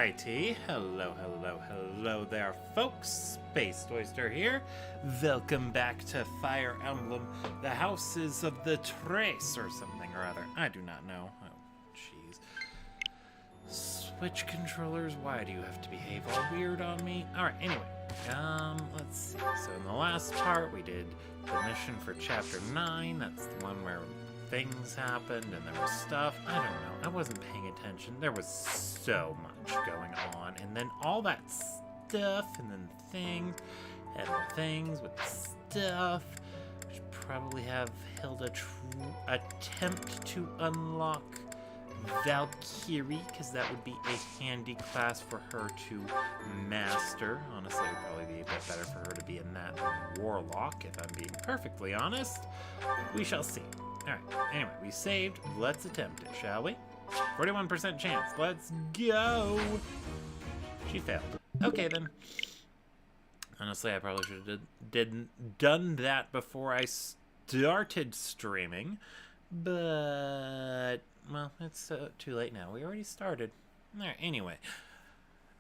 Alrighty, hello there folks, Space Oyster here. Welcome back to Fire Emblem, the Houses of the Trace or something or other. I do not know. Oh, jeez. Switch controllers, why do you have to behave all weird on me? Alright, anyway, let's see. So in the last part, we did the mission for Chapter 9. That's the one where things happened and there was stuff. I don't know. I wasn't paying attention. There was so much going on. And then all that stuff and then things and the things with the stuff. We should probably have Hilda attempt to unlock Valkyrie, because that would be a handy class for her to master. Honestly, it would probably be a bit better for her to be in that than Warlock, if I'm being perfectly honest. We shall see. Alright, anyway, we saved. Let's attempt it, shall we? 41% chance. Let's go! She failed. Okay, then. Honestly, I probably should have done that before I started streaming. But, well, it's too late now. We already started. Alright, anyway.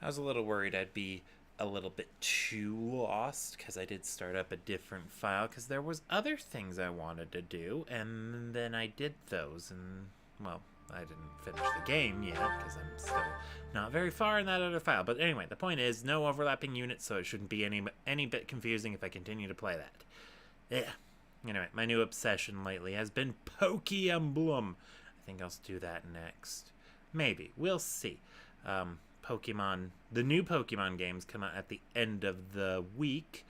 I was a little worried I'd be a little bit too lost, because I did start up a different file, because there was other things I wanted to do, and then I did those, and, well, I didn't finish the game yet, because I'm still not very far in that other file. But anyway, the point is, no overlapping units, so it shouldn't be any bit confusing if I continue to play that. Yeah. Anyway, my new obsession lately has been Pokemon. I think I'll do that next. Maybe. We'll see. Pokemon, the new Pokemon games come out at the end of the week,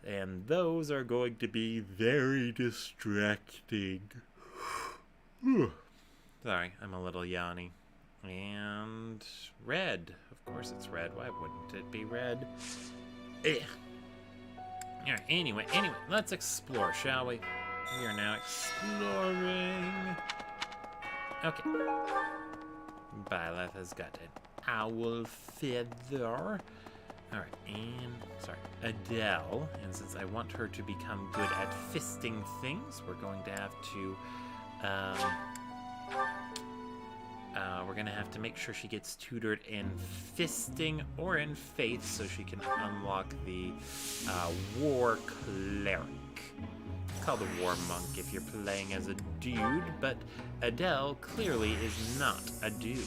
and those are going to be very distracting. Sorry, I'm a little yawny. And red. Of course it's red. Why wouldn't it be red? Alright, anyway, let's explore, shall we? We are now exploring. Okay. Byleth has got it. Owl feather. Alright, and sorry, Adell. And since I want her to become good at fisting things, we're going to have to make sure she gets tutored in fisting or in faith so she can unlock the war cleric. It's called a war monk if you're playing as a dude, but Adell clearly is not a dude.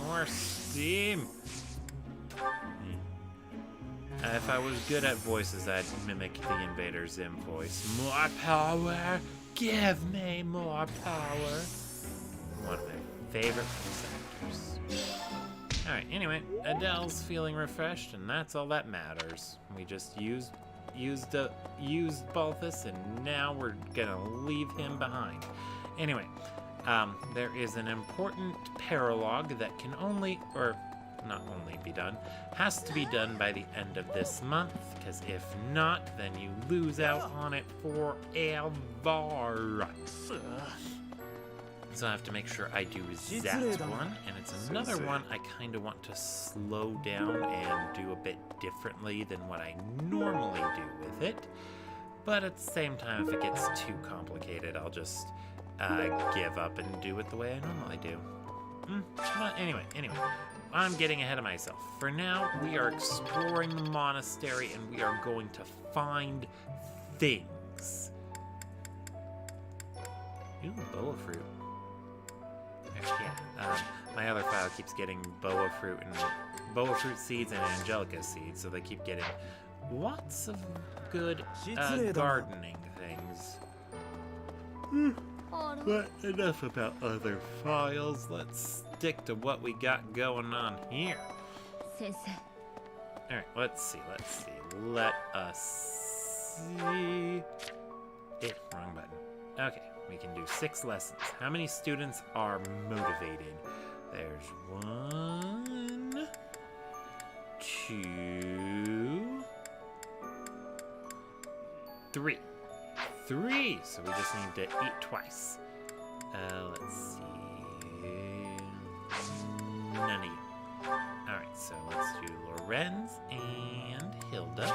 More steam. If I was good at voices, I'd mimic the Invader Zim voice. More power! Give me more power! One of my favorite voice actors. Alright, anyway, Adell's feeling refreshed, and that's all that matters. We just used Balthus, and now we're gonna leave him behind. Anyway, there is an important paralogue that can only, or not only be done, has to be done by the end of this month, because if not, then you lose out on it forever. So I have to make sure I do that one, and it's another one I kind of want to slow down and do a bit differently than what I normally do with it. But at the same time, if it gets too complicated, I'll just give up and do it the way I normally do. But anyway, I'm getting ahead of myself. For now, we are exploring the monastery, and we are going to find things. Ooh, boa fruit. Yeah, my other file keeps getting boa fruit seeds and angelica seeds, so they keep getting lots of good gardening things. But enough about other files. Let's stick to what we got going on here. Alright, let's see. Let us see. Wrong button. Okay, we can do 6 lessons. How many students are motivated? There's 1, 2, 3. 3! So we just need to eat twice. Let's see. None of you. Alright, so let's do Lorenz and Hilda.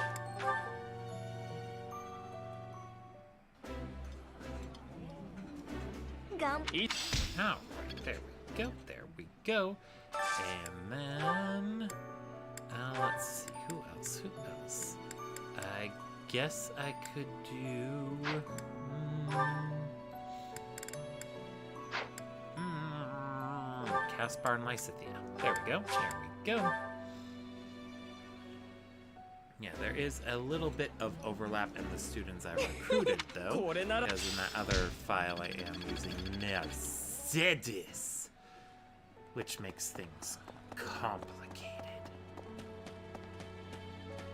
Eat. Alright, there we go, there we go. And then, let's see, who else? I guess I could do, Caspar and Lysithea. There we go. Yeah, there is a little bit of overlap in the students I recruited, though, because in that other file I am using Mercedes, which makes things complicated.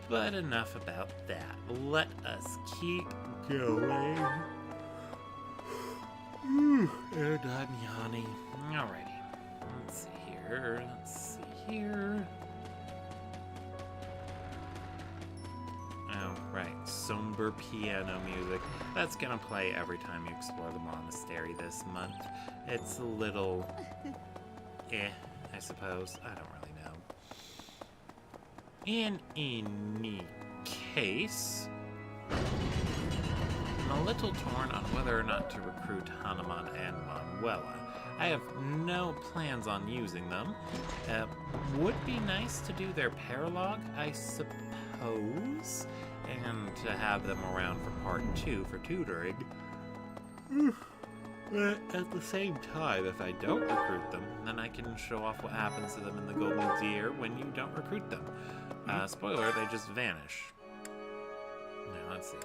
But enough about that. Let us keep going. And I'm yawning. Alrighty. Let's see here. Oh, right. Somber piano music. That's gonna play every time you explore the monastery this month. It's a little... I suppose. I don't really know. In any case, I'm a little torn on whether or not to recruit Hanuman and Manuela. I have no plans on using them. Would be nice to do their paralog, I suppose, and to have them around for part 2 for tutoring. But at the same time, if I don't recruit them, then I can show off what happens to them in the Golden Deer when you don't recruit them. Spoiler, they just vanish. Now, let's see.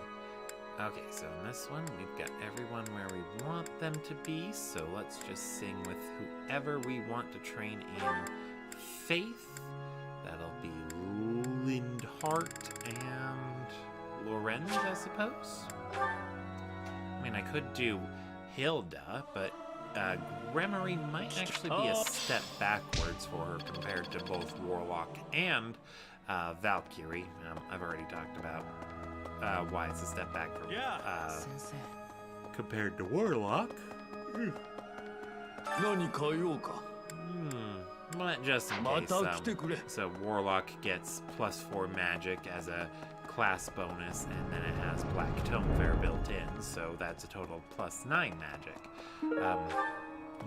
Okay, so in this one, we've got everyone where we want them to be, so let's just sing with whoever we want to train in Faith. That'll be Lindhart and Lorenz, I suppose? I mean, I could do Hilda, but Gremory might actually be a step backwards for her compared to both Warlock and Valkyrie. I've already talked about why it's a step back from compared to Warlock. But just in case, so Warlock gets +4 magic as a class bonus, and then it has Black Tome Fair built in, so that's a total of +9 magic.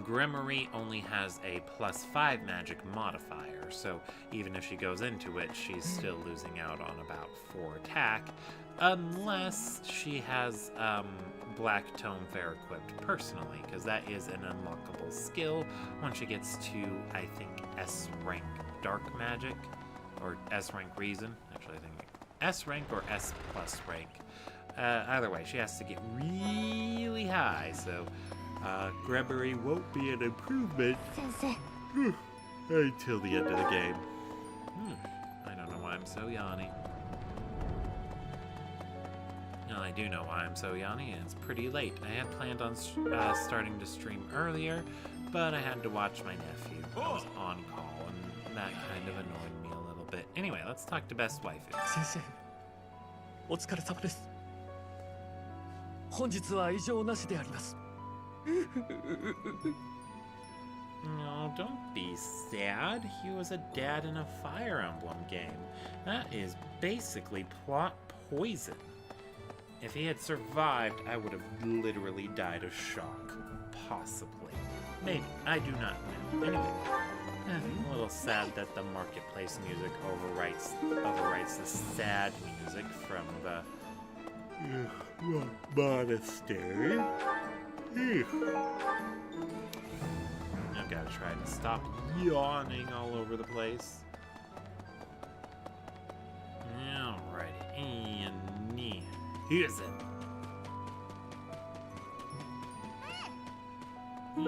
Gremory only has a +5 magic modifier, so even if she goes into it, she's still losing out on about 4 attack, unless she has Black Tome Fair equipped personally, because that is an unlockable skill when she gets to, I think, S rank Dark Magic, or S rank Reason. Actually, I think S rank or S plus rank. Either way, she has to get really high, so Gremory won't be an improvement until the end of the game. I don't know why I'm so yawny. No, I do know why I'm so yawny, and it's pretty late. I had planned on starting to stream earlier, but I had to watch my nephew. I was on call, and that kind of annoyed me a little bit. Anyway, let's talk to Best Waifu. 先生、お疲れ様です。本日は異常なしであります。No, don't be sad. He was a dad in a Fire Emblem game. That is basically plot poison. If he had survived, I would have literally died of shock. Possibly. Maybe. I do not know. Anyway, I'm a little sad that the marketplace music overwrites the sad music from the monastery. I've got to try to stop yawning all over the place. Alright, and here's it. I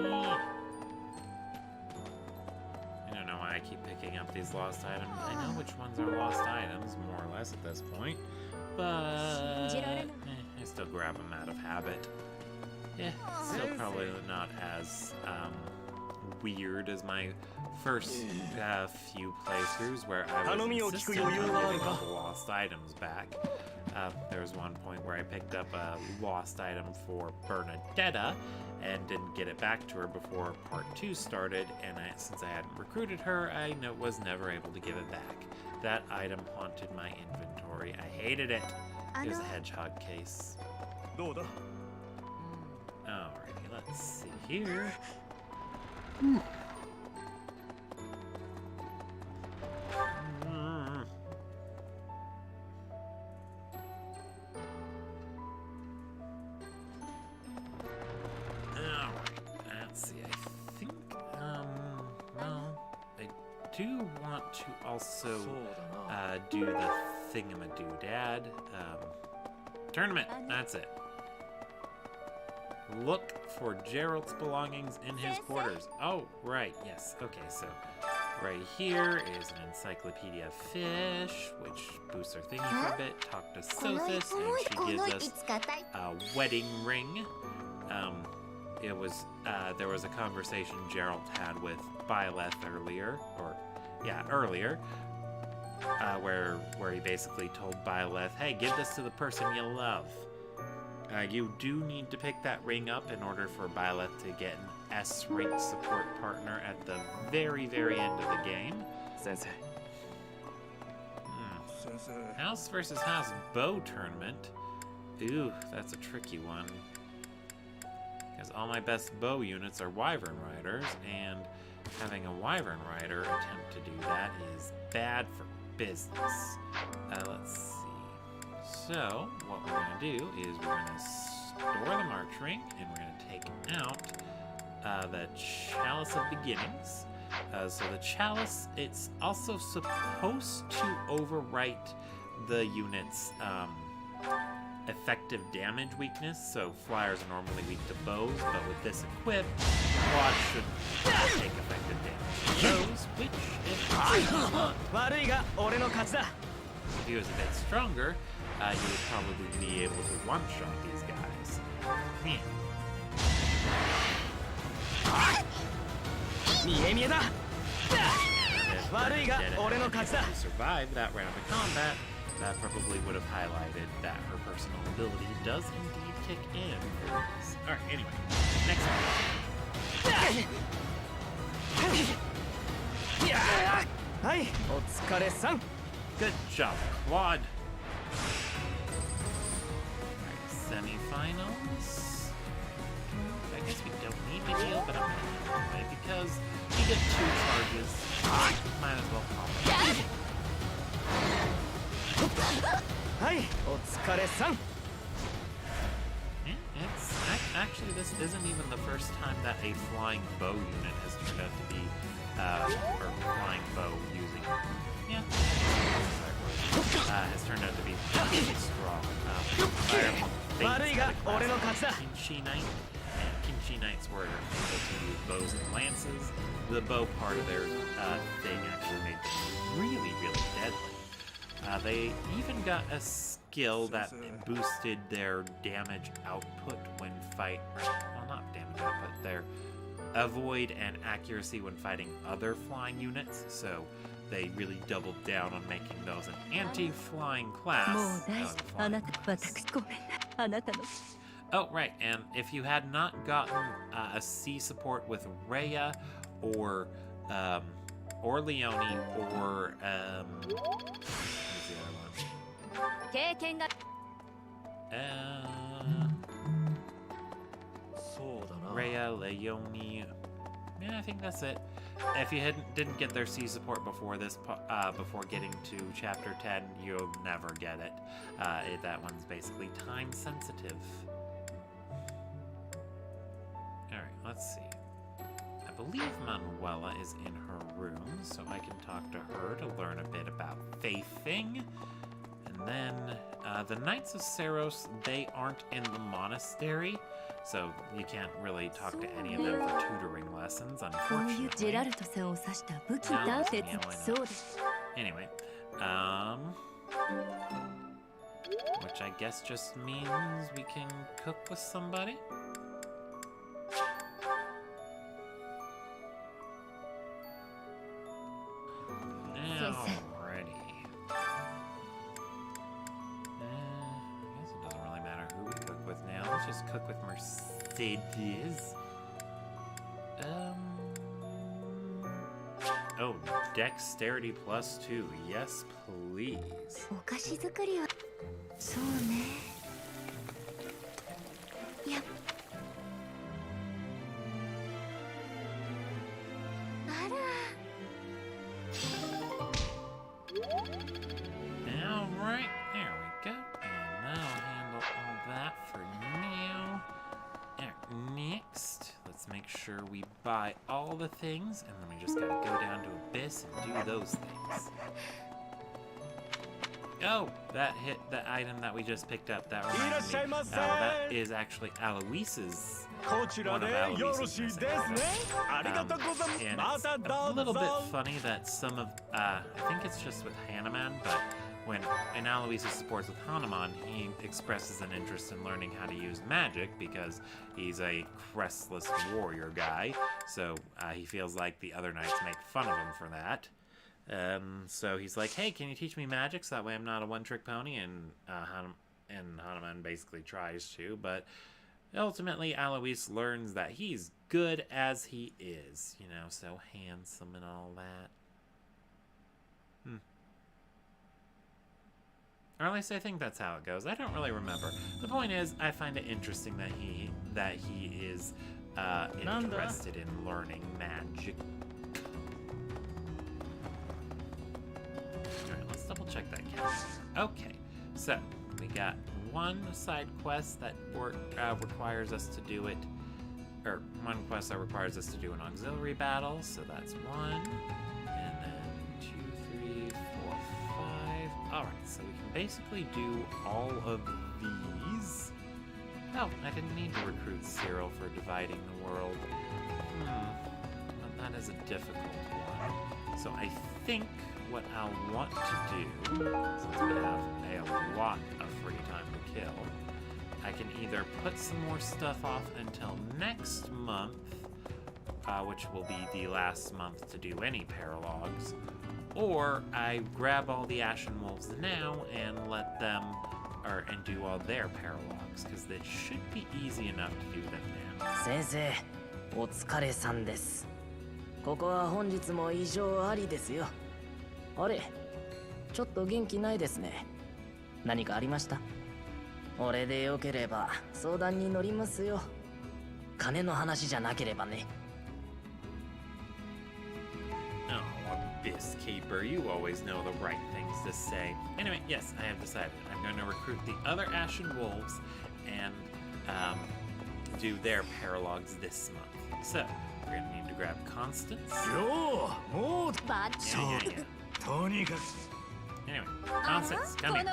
don't know why I keep picking up these lost items. I know which ones are lost items, more or less at this point, but I still grab them out of habit. Yeah, still probably not as weird as my first few playthroughs where I was insistent on getting all the lost items back. There was one point where I picked up a lost item for Bernadetta and didn't get it back to her before part 2 started, and since I hadn't recruited her, I was never able to give it back. That item haunted my inventory. I hated it. It was a hedgehog case. Alrighty, let's see here. うん。Let's see, I think, well, I do want to also, do the thingamadoodad, tournament, that's it. Look for Gerald's belongings in his quarters. Oh, right, yes, okay, so right here is an encyclopedia of fish, which boosts our thingy for a bit. Talk to Sophis, and she gives us a wedding ring. There was a conversation Gerald had with Byleth earlier, where he basically told Byleth, hey, give this to the person you love. You do need to pick that ring up in order for Byleth to get an S-rank support partner at the very, very end of the game. Sensei. House versus house bow tournament. Ooh, that's a tricky one. Because all my best bow units are Wyvern Riders, and having a Wyvern Rider attempt to do that is bad for business. Let's see. So, what we're going to do is we're going to store the March Ring, and we're going to take out the Chalice of Beginnings. So the Chalice, it's also supposed to overwrite the unit's effective damage weakness, so flyers are normally weak to bows, but with this equipped, quad should take effective damage to bows, which if he was a bit stronger, he would probably be able to one-shot these guys. Man. If he survived that round of combat, that probably would have highlighted that her personal ability does indeed kick in for this. Alright, anyway. Next one. Good job, Quad. Alright, semifinals. I guess we don't need to heal, but I'm gonna heal anyway because we get 2 charges. Might as well pop it. It's actually, this isn't even the first time that a flying bow unit has turned out to be, or flying bow using, has turned out to be really strong. Kinshi Knight, and Kinshi Knights were able to use bows and lances. The bow part of their thing actually made them really, really deadly. They even got a skill that boosted their damage output when not damage output, their avoid and accuracy when fighting other flying units, so they really doubled down on making those an anti-flying class. Oh, right, and if you had not gotten a C support with Rhea or Leone or Rhea, Leone. Yeah, I think that's it. If you didn't get their C support before this, before getting to Chapter 10, you'll never get it. That one's basically time sensitive. All right, let's see. I believe Manuela is in her room, so I can talk to her to learn a bit about faithing. And then the Knights of Saros, they aren't in the monastery, so you can't really talk to any of them for tutoring lessons, unfortunately. Anyway, which I guess just means we can cook with somebody. Alrighty. I guess it doesn't really matter who we cook with now. Let's just cook with Mercedes. Oh, dexterity +2. Yes, please. buy all the things, and then we just gotta go down to Abyss and do those things. Oh, that hit the item that we just picked up. That reminds me. That is actually Aloise's. One of Aloise's missing. And it's a little bit funny that some of, I think it's just with Hanuman, but when in Aloise's sports with Hanuman, he expresses an interest in learning how to use magic because he's a crestless warrior guy. So he feels like the other knights make fun of him for that. So he's like, hey, can you teach me magic so that way I'm not a one-trick pony? And Hanuman basically tries to, but ultimately Alois learns that he's good as he is, you know, so handsome and all that. Or at least I think that's how it goes. I don't really remember. The point is, I find it interesting that he is interested in learning magic. Alright, let's double check that calendar. Okay, so we got one side quest that requires us to do it, or one quest that requires us to do an auxiliary battle, so that's one, and then 2, 3, 4, 5. Alright, so we can basically do all of these. Oh, I didn't need to recruit Cyril for dividing the world. Well, that is a difficult one. So I think what I'll want to do, since we have a lot of free time to kill, I can either put some more stuff off until next month, which will be the last month to do any paralogs, or I grab all the Ashen Wolves now and let them, and do all their paralogs, because it should be easy enough to do them now. 先生、お疲れさんです。ここは本日も異常ありですよ。あれ、ちょっと元気ないですね。何かありました？俺でよければ相談に乗りますよ。金の話じゃなければね。Oh, Abyss Keeper, you always know the right things to say. Anyway, yes, I have decided. I'm going to recruit the other Ashen Wolves and do their paralogs this month. So, we're going to need to grab Constance. Yo, Yeah. Anyway, Constance, come here.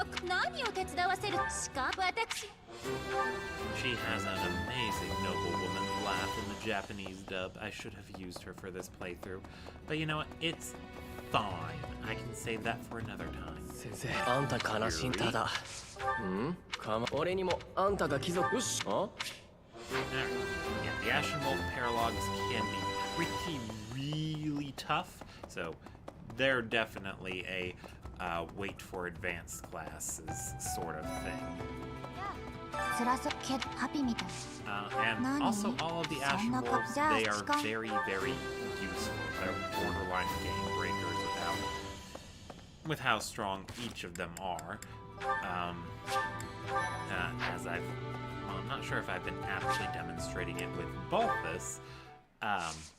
She has an amazing noblewoman laugh in the Japanese dub. I should have used her for this playthrough. But you know what? It's fine. I can save that for another time. 先生、あんた悲しんだだ。俺にもあんたが貴族。よし。Alright. Yeah, the Ashen Wolf paralogs can be really tough. So they're definitely a wait for advanced classes sort of thing. And also all of the Ashen Wolves, they are very, very useful. They're borderline game breakers with how strong each of them are. I'm not sure if I've been actually demonstrating it with Balthus,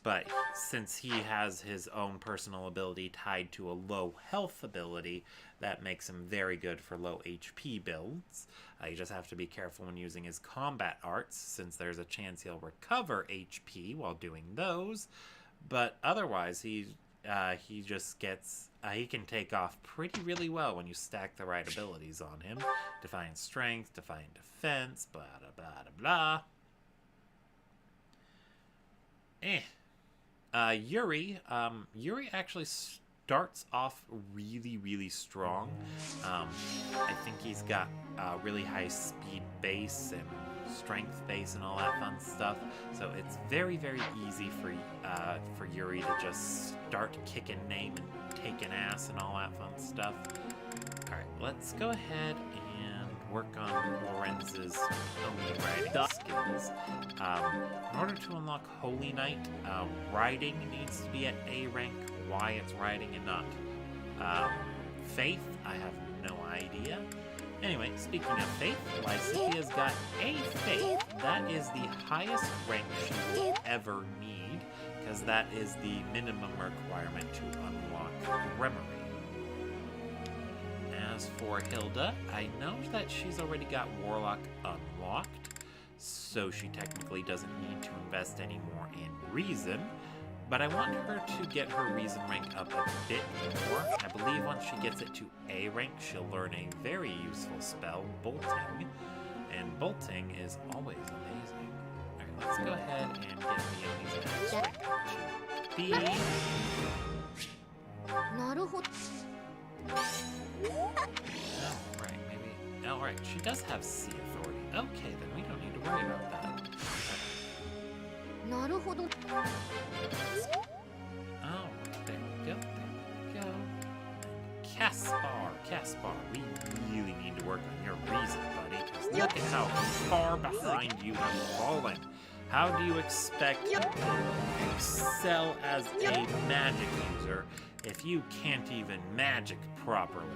but since he has his own personal ability tied to a low health ability, that makes him very good for low HP builds. You just have to be careful when using his combat arts, since there's a chance he'll recover HP while doing those. But otherwise, he just gets... he can take off really well when you stack the right abilities on him. Defiant Strength, Defiant Defense, blah, blah, blah, blah. Yuri actually starts off really strong. I think he's got really high speed base and strength base and all that fun stuff. So it's very easy for Yuri to just start kicking name and taking ass and all that fun stuff. All right, let's go ahead and work on Lorenz's Holy Riding skills. In order to unlock Holy Knight, Riding needs to be at A rank. Why it's Riding and not Faith, I have no idea. Anyway, speaking of Faith, Lysithia's got A Faith. That is the highest rank she will ever need, because that is the minimum requirement to unlock Remery. As for Hilda, I know that she's already got Warlock unlocked, so she technically doesn't need to invest any more in reason, but I want her to get her reason rank up a bit more. I believe once she gets it to A rank, she'll learn a very useful spell, bolting, and bolting is always amazing. Alright, let's go ahead and get Leonie's axe rank to B. なるほど。 Oh, right, maybe. Oh, right, she does have C authority. Okay, then we don't need to worry about that. なるほど。 Oh, there we go, there we go. Caspar, we really need to work on your reason, buddy, 'cause look at how far behind you have fallen. How do you expect to excel as a magic user if you can't even magic properly?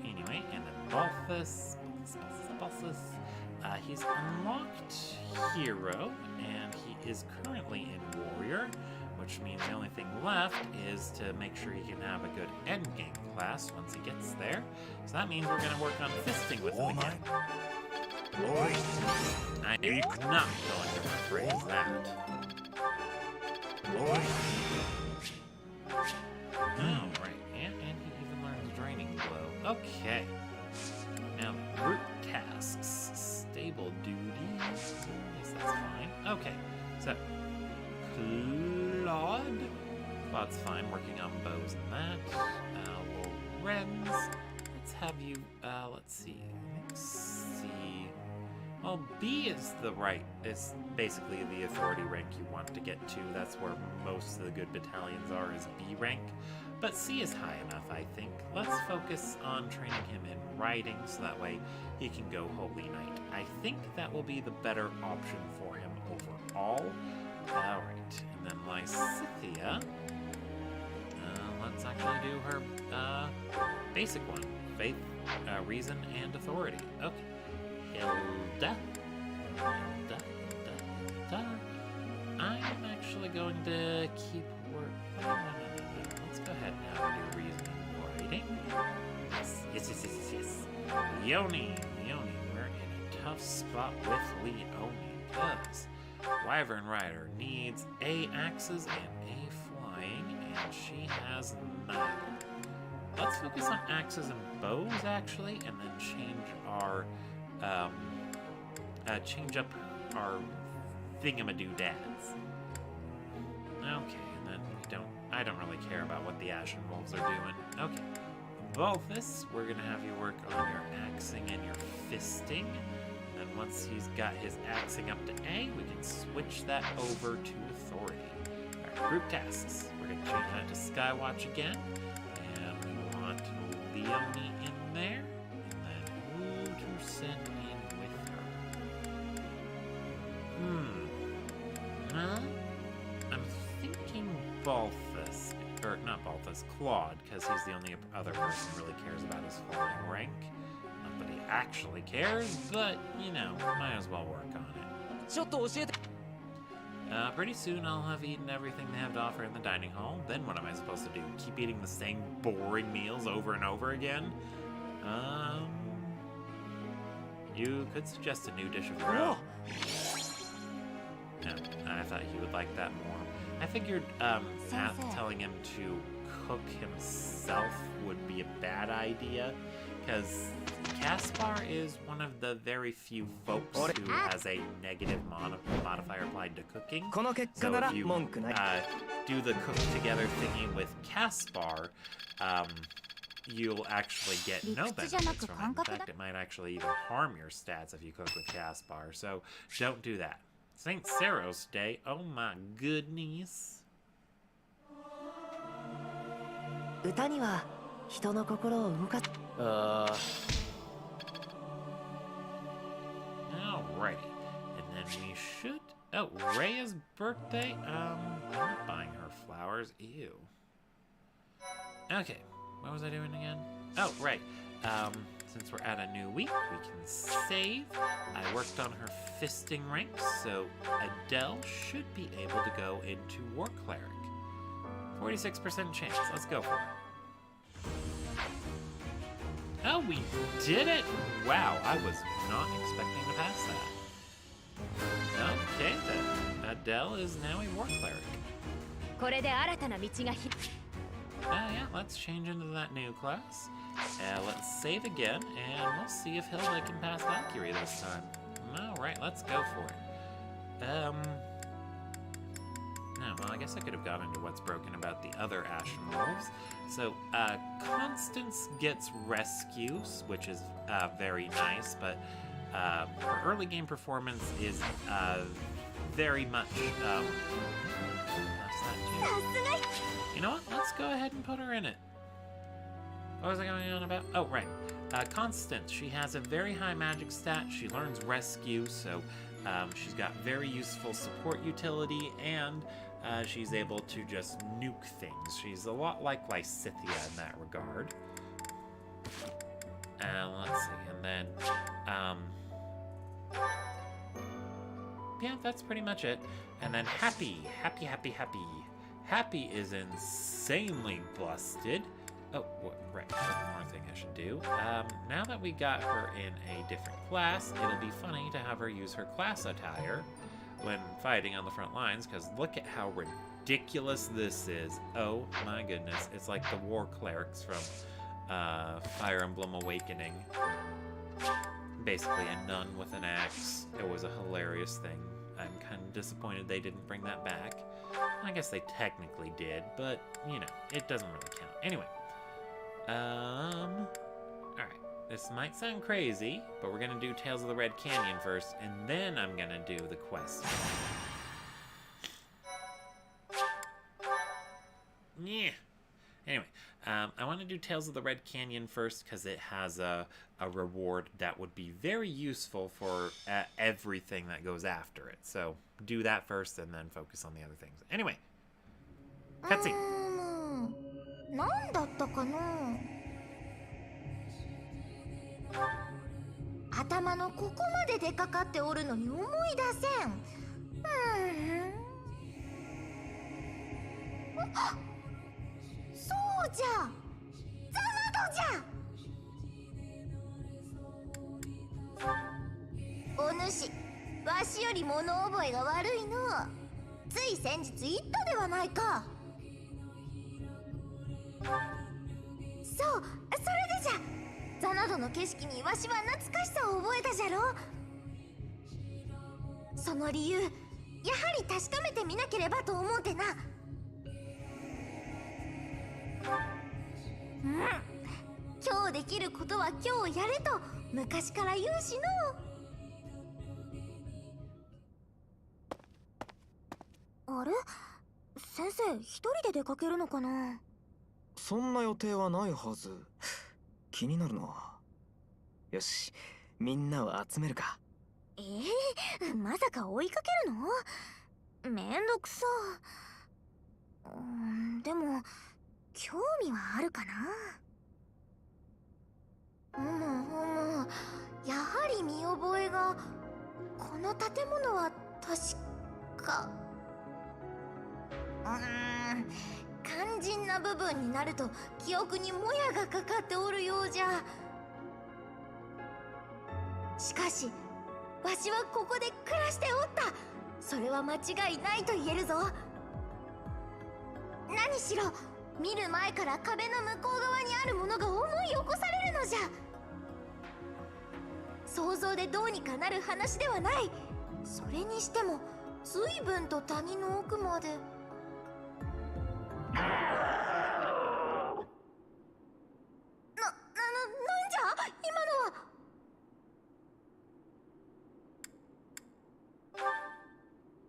Anyway, and then Balthus, he's unlocked Hero, and he is currently in Warrior, which means the only thing left is to make sure he can have a good endgame class once he gets there. So that means we're going to work on fisting with him again. I am not going to rephrase that. Oh, right. And he even learns Draining Blow. Okay. Now, group tasks. Stable duties. Yes, that's fine. Okay. So, Claude's fine working on bows and that. Lorenz. Let's have you, let's see. I think C. Well, B is is basically the authority rank you want to get to. That's where most of the good battalions are, is B rank. But C is high enough, I think. Let's focus on training him in riding, so that way he can go Holy Knight. I think that will be the better option for him overall. Alright, and then Lysithea. Let's actually do her basic one. Faith, Reason, and Authority. Okay. Hilda. I'm actually going to keep work. No. Let's go ahead now and do Reason and Writing. Yes. Leonie, we're in a tough spot with Leonie, because Wyvern Rider needs A axes and A flying, and she has neither. Let's focus on axes and bows, actually, and then change our change up our thingamadoodads. Okay, and then I don't really care about what the Ashen Wolves are doing. Okay. Balthus, we're gonna have you work on your axing and your fisting. And then once he's got his axing up to A, we can switch that over to authority. Alright, group tasks. We're gonna change that to Skywatch again. And we want Leonie in there. And then who to send in with her? I'm thinking Balthus. Or not Balthus, Claude, because he's the only other person who really cares about his flying rank. Not that he actually cares, but, you know, might as well work on it. Pretty soon I'll have eaten everything they have to offer in the dining hall. Then what am I supposed to do? Keep eating the same boring meals over and over again? You could suggest a new dish of your own. No, I thought he would like that more. I figured telling him to cook himself would be a bad idea, because Caspar is one of the very few folks who has a negative modifier applied to cooking. So if you do the cook together thingy with Caspar, you'll actually get no benefits from it. In fact, it might actually even harm your stats if you cook with Caspar, so don't do that. St. Saros Day, oh my goodness. Alrighty, and then we should... Oh, Rhea's birthday? I'm not buying her flowers, ew. Okay, what was I doing again? Oh, right. Since we're at a new week, we can save. I worked on her fisting ranks, so Adell should be able to go into War Cleric. 46% chance. Let's go for it. Oh, we did it! Wow, I was not expecting to pass that. Okay, then. Adell is now a war cleric. これで新たな道がひ Yeah, let's change into that new class. Let's save again, and we'll see if Hilda can pass Valkyrie this time. Alright, let's go for it. No, well, I guess I could have gone into what's broken about the other Ashen Wolves. So, Constance gets rescues, which is very nice, but her early game performance is very much... that's that too. You know what? Let's go ahead and put her in it. What was I going on about? Oh, right. Constance, she has a very high magic stat. She learns rescue, so she's got very useful support utility, and she's able to just nuke things. She's a lot like Lysithea in that regard. Let's see, and then... yeah, that's pretty much it. And then Happy. Happy is insanely busted. Oh, right, one more thing I should do. Now that we got her in a different class, it'll be funny to have her use her class attire when fighting on the front lines, because look at how ridiculous this is. Oh my goodness, it's like the war clerics from Fire Emblem Awakening. Basically a nun with an axe. It was a hilarious thing. I'm kind of disappointed they didn't bring that back. I guess they technically did, but, you know, it doesn't really count. Anyway. Alright. This might sound crazy, but we're gonna do Tales of the Red Canyon first, and then I'm gonna do the quest. Yeah. Anyway, I want to do Tales of the Red Canyon first because it has a reward that would be very useful for everything that goes after it. So do that first and then focus on the other things. Anyway, cutscene. なんだったかな。頭のここまで出かかっておるのに思い出せん。そうじゃ、ザナドじゃ。お主、わしより物覚えが悪いの。つい先日言ったではないか。そう、それでじゃ。ザナドの景色にわしは懐かしさを覚えたじゃろ。その理由、やはり確かめてみなければと思うてな。今日できることは今日やれと昔から言うしの。あれ、先生一人で出かけるのかな。そんな予定はないはず。気になるな。よし、みんなを集めるか。まさか追いかけるの？めんどくさ。でも興味はあるかな。やはり見覚えが。この建物は確か。肝心な部分になると記憶にもやがかかっておるようじゃ。しかしわしはここで暮らしておった。それは間違いないと言えるぞ。何しろ見る前から壁の向こう側にあるものが思い起こされるのじゃ。想像でどうにかなる話ではない。それにしても随分と谷の奥まで。なんじゃ今のは。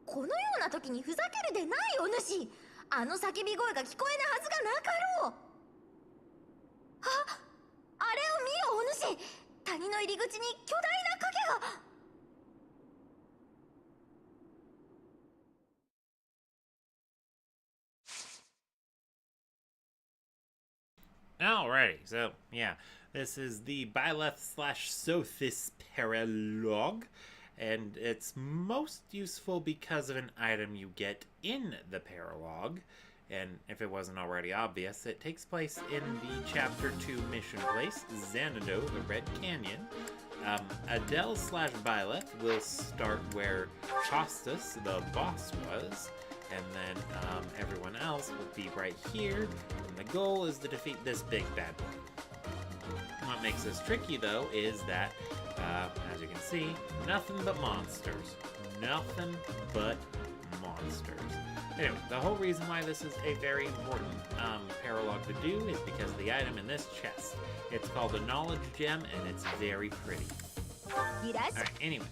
このような時にふざけるでないお主。あの叫び声が聞こえぬはずがなかろう。あれを見よお主。谷の入り口に巨大な影が。Alrighty, so yeah, this is the Byleth/Sothis paralogue, and it's most useful because of an item you get in the paralogue. And if it wasn't already obvious, it takes place in the Chapter 2 mission place, Xanadu, the Red Canyon. Adell slash Violet will start where Costas, the boss, was, and then everyone else will be right here, and the goal is to defeat this big bad boy. What makes this tricky, though, is that, as you can see, nothing but monsters. Nothing but monsters. Anyway, the whole reason why this is a very important paralogue to do is because of the item in this chest. It's called a knowledge gem, and it's very pretty. Alright, anyway.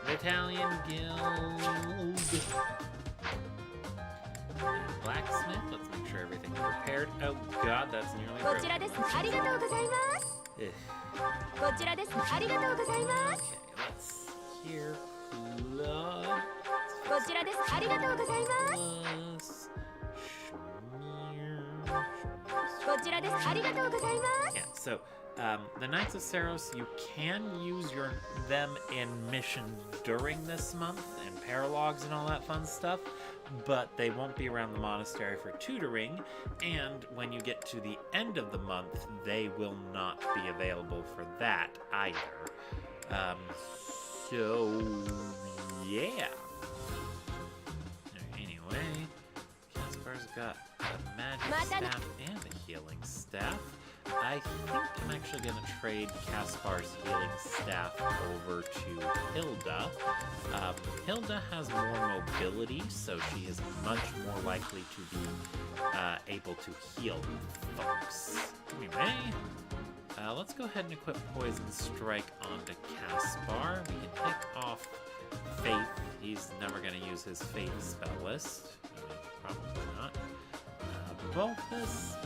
Battalion Guild. And blacksmith, let's make sure everything's prepared. Oh god, that's nearly broken. Okay, let's hear blood. Plus yeah, so the Knights of Saros, you can use them in missions during this month and paralogs and all that fun stuff, but they won't be around the monastery for tutoring, and when you get to the end of the month, they will not be available for that either. So yeah. Anyway, Caspar's got a magic staff and a healing staff. I think I'm actually going to trade Caspar's healing staff over to Hilda. Hilda has more mobility, so she is much more likely to be able to heal folks. Anyway, let's go ahead and equip Poison Strike onto Caspar. We can take off Faith. He's never going to use his Faith spell list. I mean, probably not. Balthus.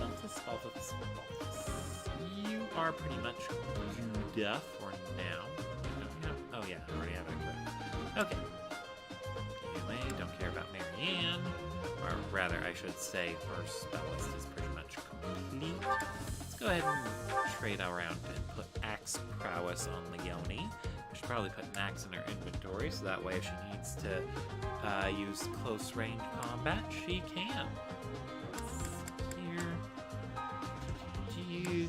You are pretty much Judah for now. Oh yeah, I already have it equipped. Okay. Anyway, don't care about Marianne. Or rather, I should say her spell list is pretty much complete. Let's go ahead and trade around and put Axe Prowess on Leonie. I should probably put an axe in her inventory, so that way if she needs to use close range combat, she can. Here.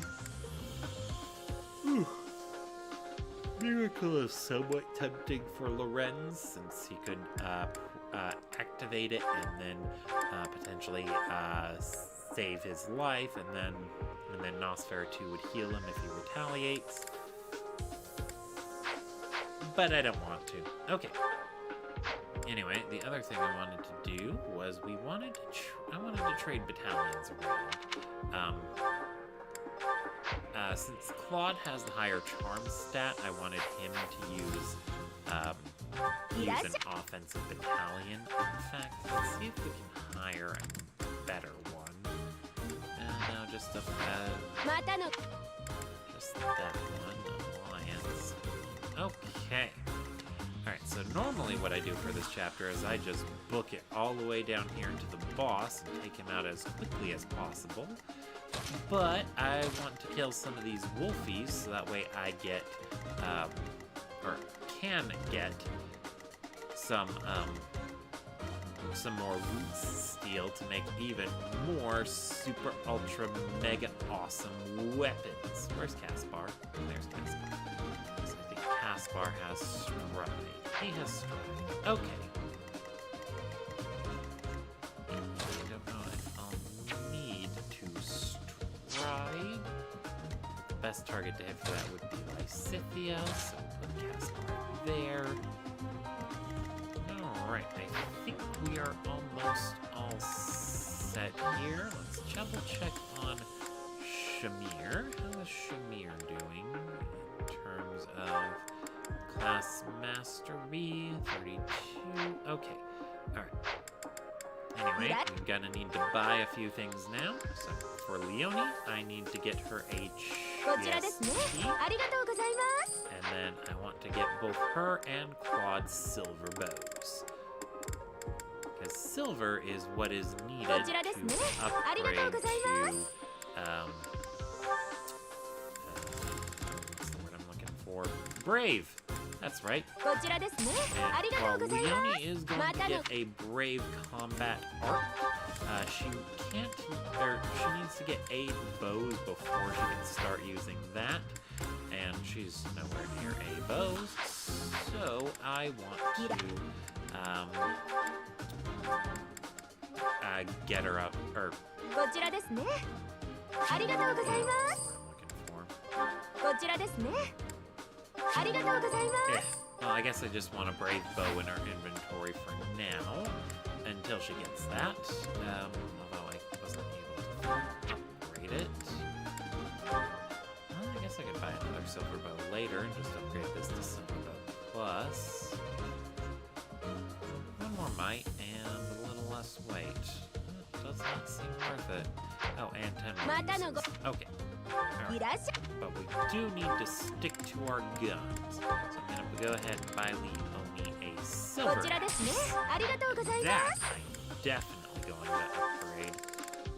Miracle is somewhat tempting for Lorenz, since he could activate it and then potentially save his life, and then Nosferatu would heal him if he retaliates. But I don't want to. Okay. Anyway, the other thing I wanted to do was I wanted to trade battalions around. Since Claude has the higher charm stat, I wanted him to use an offensive battalion. In fact, let's see if we can hire a better one. No, just that one, Alliance. Okay. Alright, so normally what I do for this chapter is I just book it all the way down here into the boss and take him out as quickly as possible. But I want to kill some of these wolfies so that way I get, or can get some more root steel to make even more super ultra mega awesome weapons. Where's Caspar? There's Caspar. So I think Caspar has stride. He has stride. Okay. I don't know if I'll need to stride. The best target to hit for that would be Lysithia, so we'll put Caspar there. Alright, I think we are almost all set here. Let's double check on Shamir. How is Shamir doing in terms of class mastery? 32. Okay. Alright. Anyway, I'm gonna need to buy a few things now. So for Leonie, I need to get her a GST. And then I want to get both her and Claude's silver bows. Because silver is what is needed to upgrade to, what's the word I'm looking for? Brave! That's right. And while Leonie is going to get a brave combat art, she needs to get 8 bows before she can start using that. and she's nowhere near Abo's, so I want to get her up, or こちらですね。ありがとうございま what す。 I'm looking for. こちらですね。ありがとうございま Yeah. す。 Well, I guess I just want a brave bow in our inventory for now, until she gets that. Although I wasn't able to upgrade it. Well, I guess I could buy another silver bow later and just upgrade this to silver bow plus. One more might and a little less weight. Does not seem worth it. Oh, and 10 more uses. Okay. い Alright. らっしゃい。 But we do need to stick to our guns. So I'm gonna go ahead and buy Leonie a こ silver ちらですね。 axe. ありがとうございま That す。 I'm definitely going to upgrade.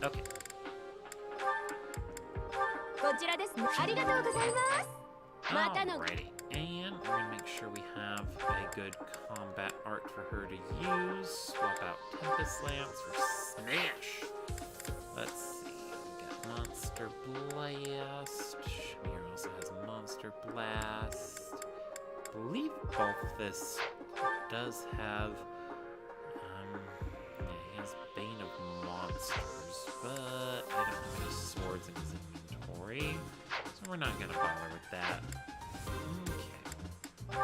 Okay. こちらですね。ありがとうございます。またの。 Alrighty. And we're gonna make sure we have a good combat art for her to use. Swap out Tempest Lance for Smash. Let's see. We got Monster Blast. Shamir also has Monster Blast. I believe Balthus does have. Yeah, he has Bane of Monsters, but I don't have any swords in his inventory, so we're not gonna bother with that. Okay.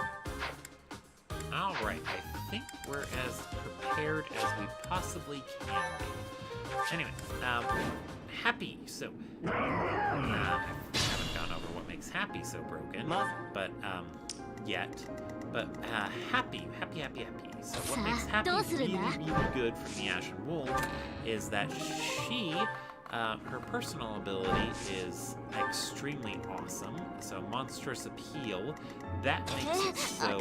Alright, I think we're as prepared as we possibly can be. Anyway, Happy. So, I haven't gone over what makes Happy so broken, but, yet. But, Happy. So what makes Happy really, really good from the Ashen Wolf is that she, her personal ability is extremely awesome. So Monstrous Appeal, that makes it so,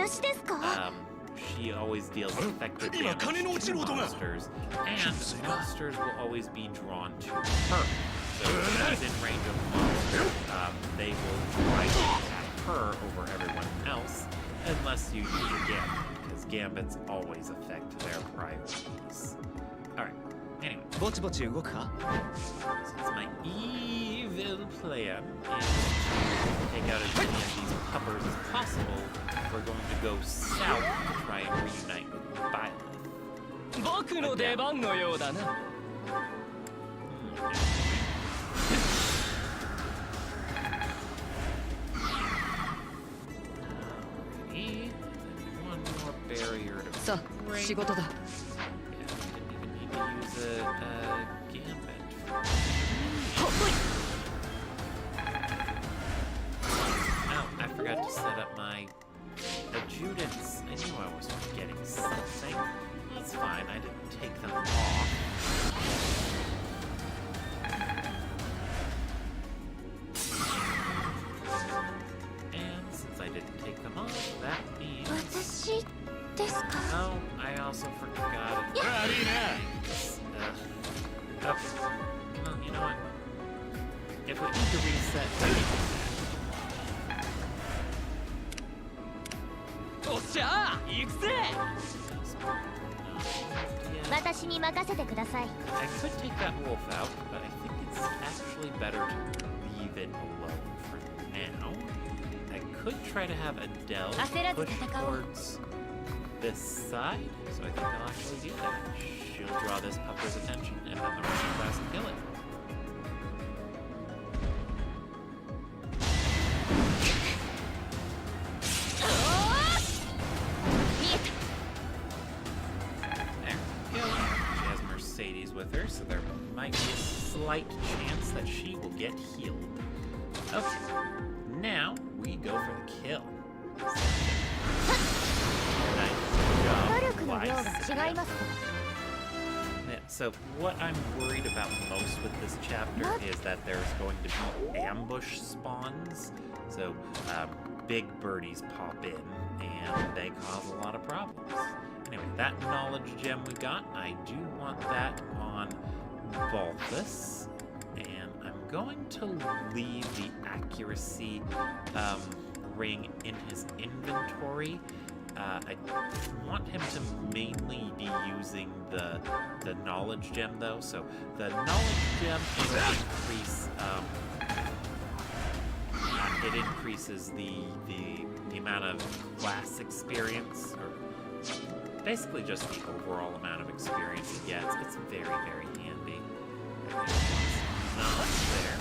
she always deals effective damage to monsters, and monsters will always be drawn to her. So if she's in range of monsters, they will try to attack her over everyone else, unless you use a Gambit, because Gambits always affect their priorities. Alright, anyway. ぼちぼち動くか Since my evil plan is to take out as many of these puppers as possible, we're going to go south to try and reunite with Violet. 僕の出番のようだな。 Alrighty, and one more barrier to さあ break. 仕事だ Yeah, we didn't even need to use a gambit. Oh, I forgot to set up my adjutants. I knew I was forgetting something. That's fine, I didn't take them off. And since I didn't take them off, that means... 私ですか Oh, I also forgot. Okay. Well, you know what? If we need to reset, we need to おっしゃー行くぜ reset. 私に任せてください I could take that wolf out, but I think it's actually better to leave it alone for now. I could try to have Adell push towards this side, so I think I'll actually do that. She'll draw this pupper's attention, and then the Russian class will kill it. There we go. She has Mercedes with her, so there might be a slight chance that she will get healed. Okay, now we go for the kill. Nice 努 job, 力の量が Lysia. 違います Yeah, so what I'm worried about most with this chapter is that there's going to be ambush spawns. So big birdies pop in and they cause a lot of problems. Anyway, that knowledge gem we got, I do want that on Balthus. And I'm going to leave the accuracy ring in his inventory. I want him to mainly be using the knowledge gem though, so the knowledge gem will increase it increases the amount of class experience, or basically just the overall amount of experience he gets. It's very, very handy. It's not there.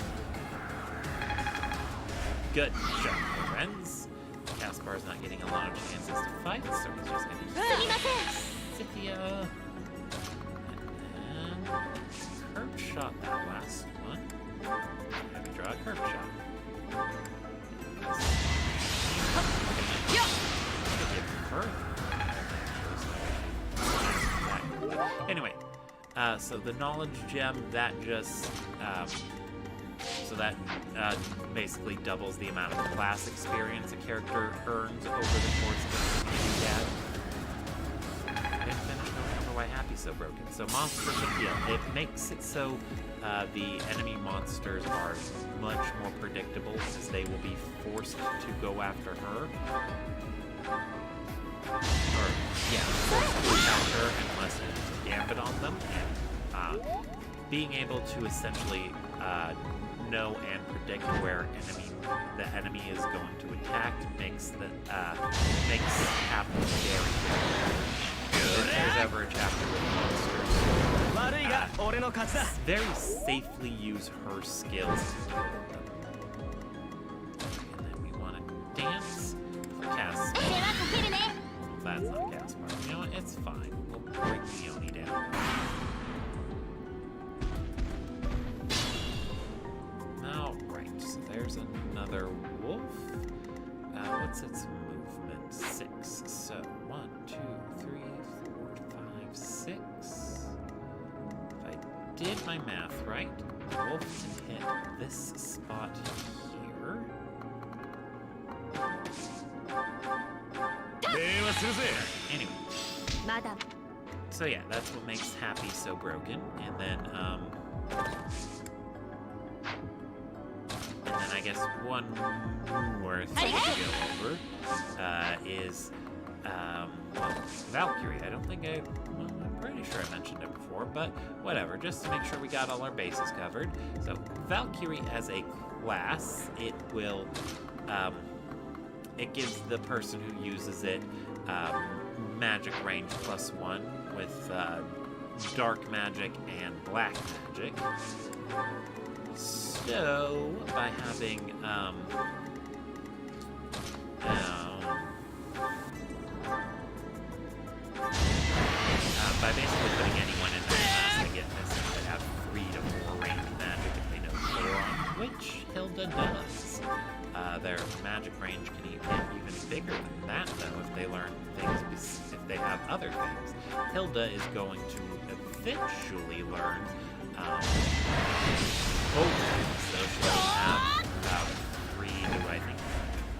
Good job, friends. Caspar's not getting a lot of chances to fight, so he's just gonna Scythia. And then curve shot that last one. Have you draw a curve shot? Anyway, so the knowledge gem, that just basically doubles the amount of class experience a character earns over the course of the game. I didn't finish, no wonder why Happy's so broken. So monsters appeal. It makes it so the enemy monsters are much more predictable, as they will be forced to go after her. Forced to attack her unless it's a gambit on them. And being able to essentially know and predict where the enemy is going to attack makes Happy very good. If there's ever a chapter with monsters, very safely use her skills. And then we want to dance for Caspar. That's not Caspar. You know what? It's fine. We'll break Leone down. Alright, so there's another wolf. What's its movement? 6. So 1, 2, 3, 4, 5, 6. If I did my math right, the wolf can hit this spot here. Anyway. So yeah, that's what makes Happy so broken. And then I guess one more thing to go over is Valkyrie. I don't think I'm pretty sure I mentioned it before, but whatever, just to make sure we got all our bases covered. So Valkyrie as a class, it will, it gives the person who uses it magic range +1 with dark magic and black magic. So, by having, by basically putting anyone in that class, they get this, they have 3 to 4 range magic if they know Thoron, which Hilda does. Their magic range can get even bigger than that, though, if they learn things, if they have other things. Hilda is going to eventually learn, both things, so she'll have about 3 to, I think,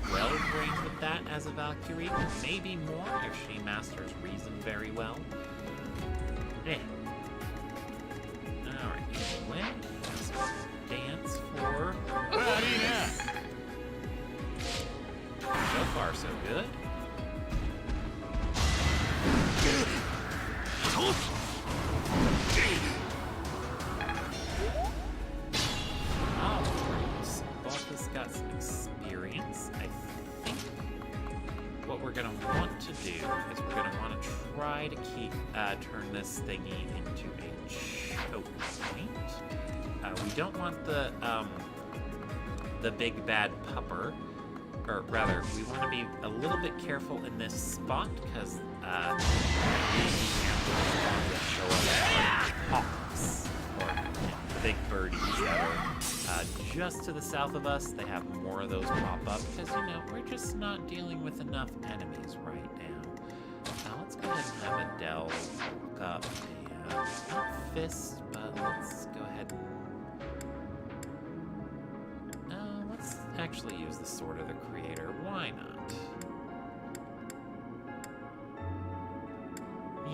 12 range with that as a Valkyrie. Maybe more if she masters Reason very well. Yeah. Alright, anyway, let's dance for... So far, so good. Balthus got some experience. I think what we're gonna want to do is we're gonna want to try to turn this thingy into a choke point. We don't want the big bad pupper. Or rather, we want to be a little bit careful in this spot, because hawks, or the big birdies that are just to the south of us. They have more of those pop up, because, you know, we're just not dealing with enough enemies right now. Let's go ahead and have Adell look up a, not fist, but let's go ahead and actually use the Sword of the Creator. Why not?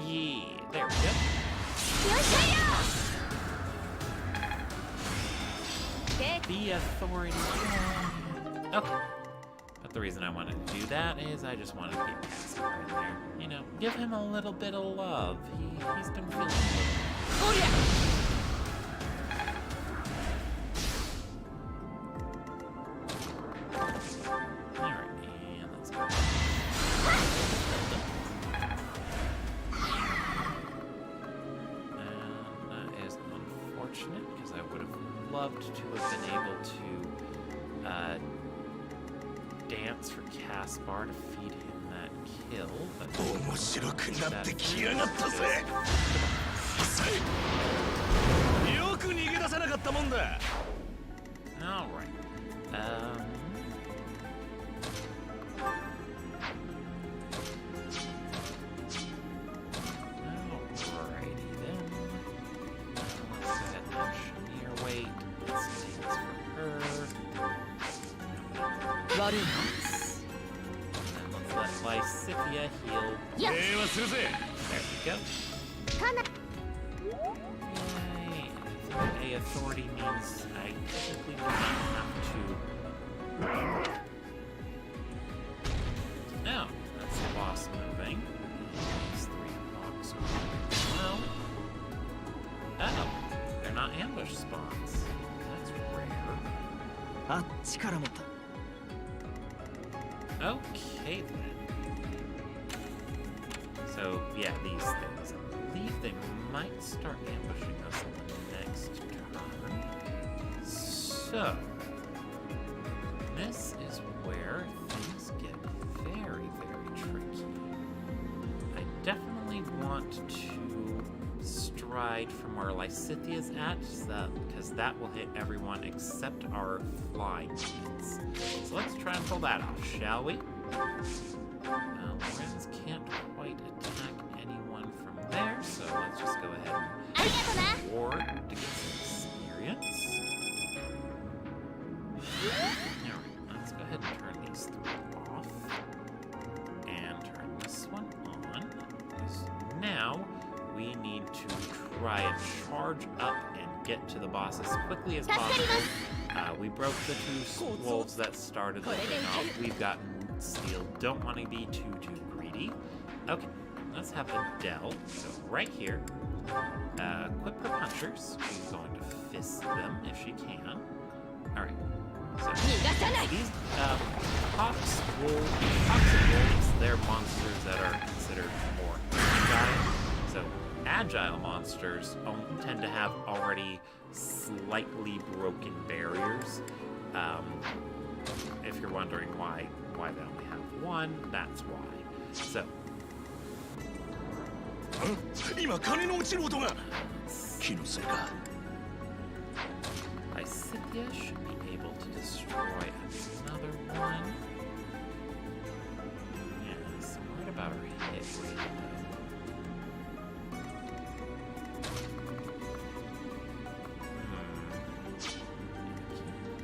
Yeah, there we go. The authority. Okay. But the reason I wanted to do that is I just wanted to get Caspar in there. You know, give him a little bit of love. He's been feeling a little... Oh yeah! unfortunate because I would have loved to have been able to dance for Caspar to feed him that kill, but 面白くなってきやがったぜ。よく逃げ出さなかったもんだ。all right. Alrighty then. Let's go ahead and show me your weight. Let's see this for her. 悪いな。 And let's let Lysithia heal. 礼はするぜ。 There we go. Yay. A authority means I technically do not have to. Oh, that's the boss moving. These 3 blocks. Well. Oh, they're not ambush spawns. That's rare. あっちから持った。 Okay then. So yeah, these things. I believe they might start ambushing us on the next turn. So this is where things get very, very tricky. I definitely want to stride from where Lysithia's at, because that will hit everyone except our flying units. So let's try and pull that off, shall we? Lorenz can't quite attack anyone from there, so let's just go ahead and ward to get some experience. Alright, let's go ahead and turn these 3 off. And turn this one on. Because now we need to try and charge up and get to the boss as quickly as possible. We broke the 2 wolves that started the thing off. We've gotten steel. Don't want to be too greedy. Okay, let's have Adell go right here. Equip her punchers. She's going to fist them if she can. Alright. So these hawks and wolves, they're monsters that are considered more agile. So agile monsters tend to have already slightly broken barriers. If you're wondering why they only have 1, that's why. So 今金の落ちる音が。気のせいか。 Lysithia should be able to destroy another one. Yes, I'm worried about her hit rate though. Can't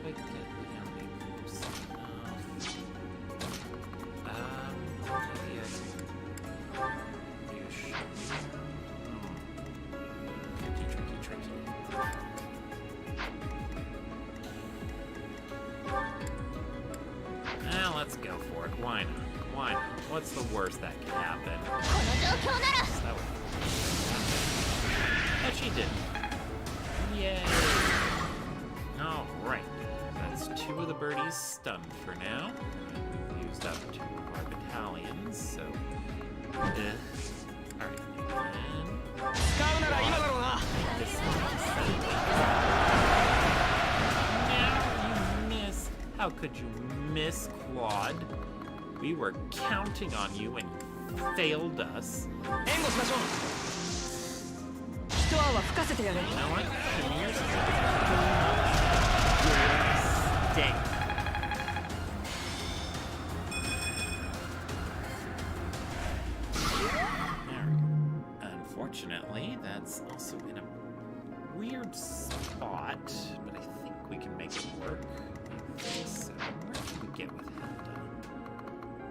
quite get Leonie close enough. Maybe I can do tricky. Now let's go for it. Why not? Why not? What's the worst that could happen? That would... But she didn't. Yay! Alright. That's 2 of the birdies stunned for now. We've used up 2 of our battalions, so... Alright. And... This now you miss. How could you miss, Claude? We were counting on you and you failed us. You know what? Shamir stink. Unfortunately, that's also in a weird spot, but I think we can make it work. So, where can we get with Hilda?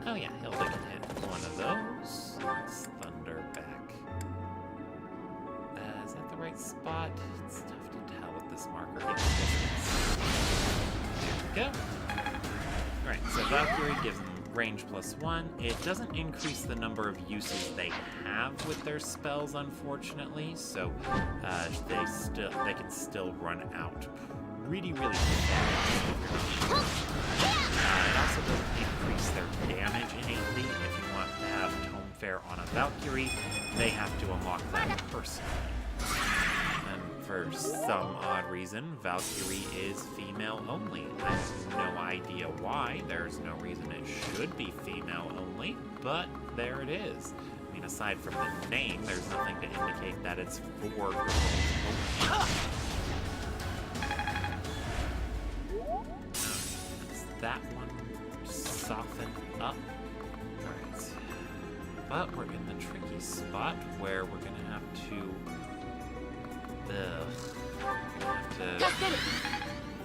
Oh yeah, Hilda can hit one of those. Let's thunder back. Is that the right spot? It's tough to tell with this marker. There we go. Alright, so Valkyrie gives them range +1. It doesn't increase the number of uses they have with their spells, unfortunately, so they can still run out really fast. It also doesn't increase their damage innately. If you want to have Tome Fair on a Valkyrie, they have to unlock that personally. And for for some odd reason, Valkyrie is female only. I have no idea why. There's no reason it should be female only, but there it is. I mean, aside from the name, there's nothing to indicate that it's for girls only. Does that one soften up? Alright. But we're in the tricky spot where we're gonna have to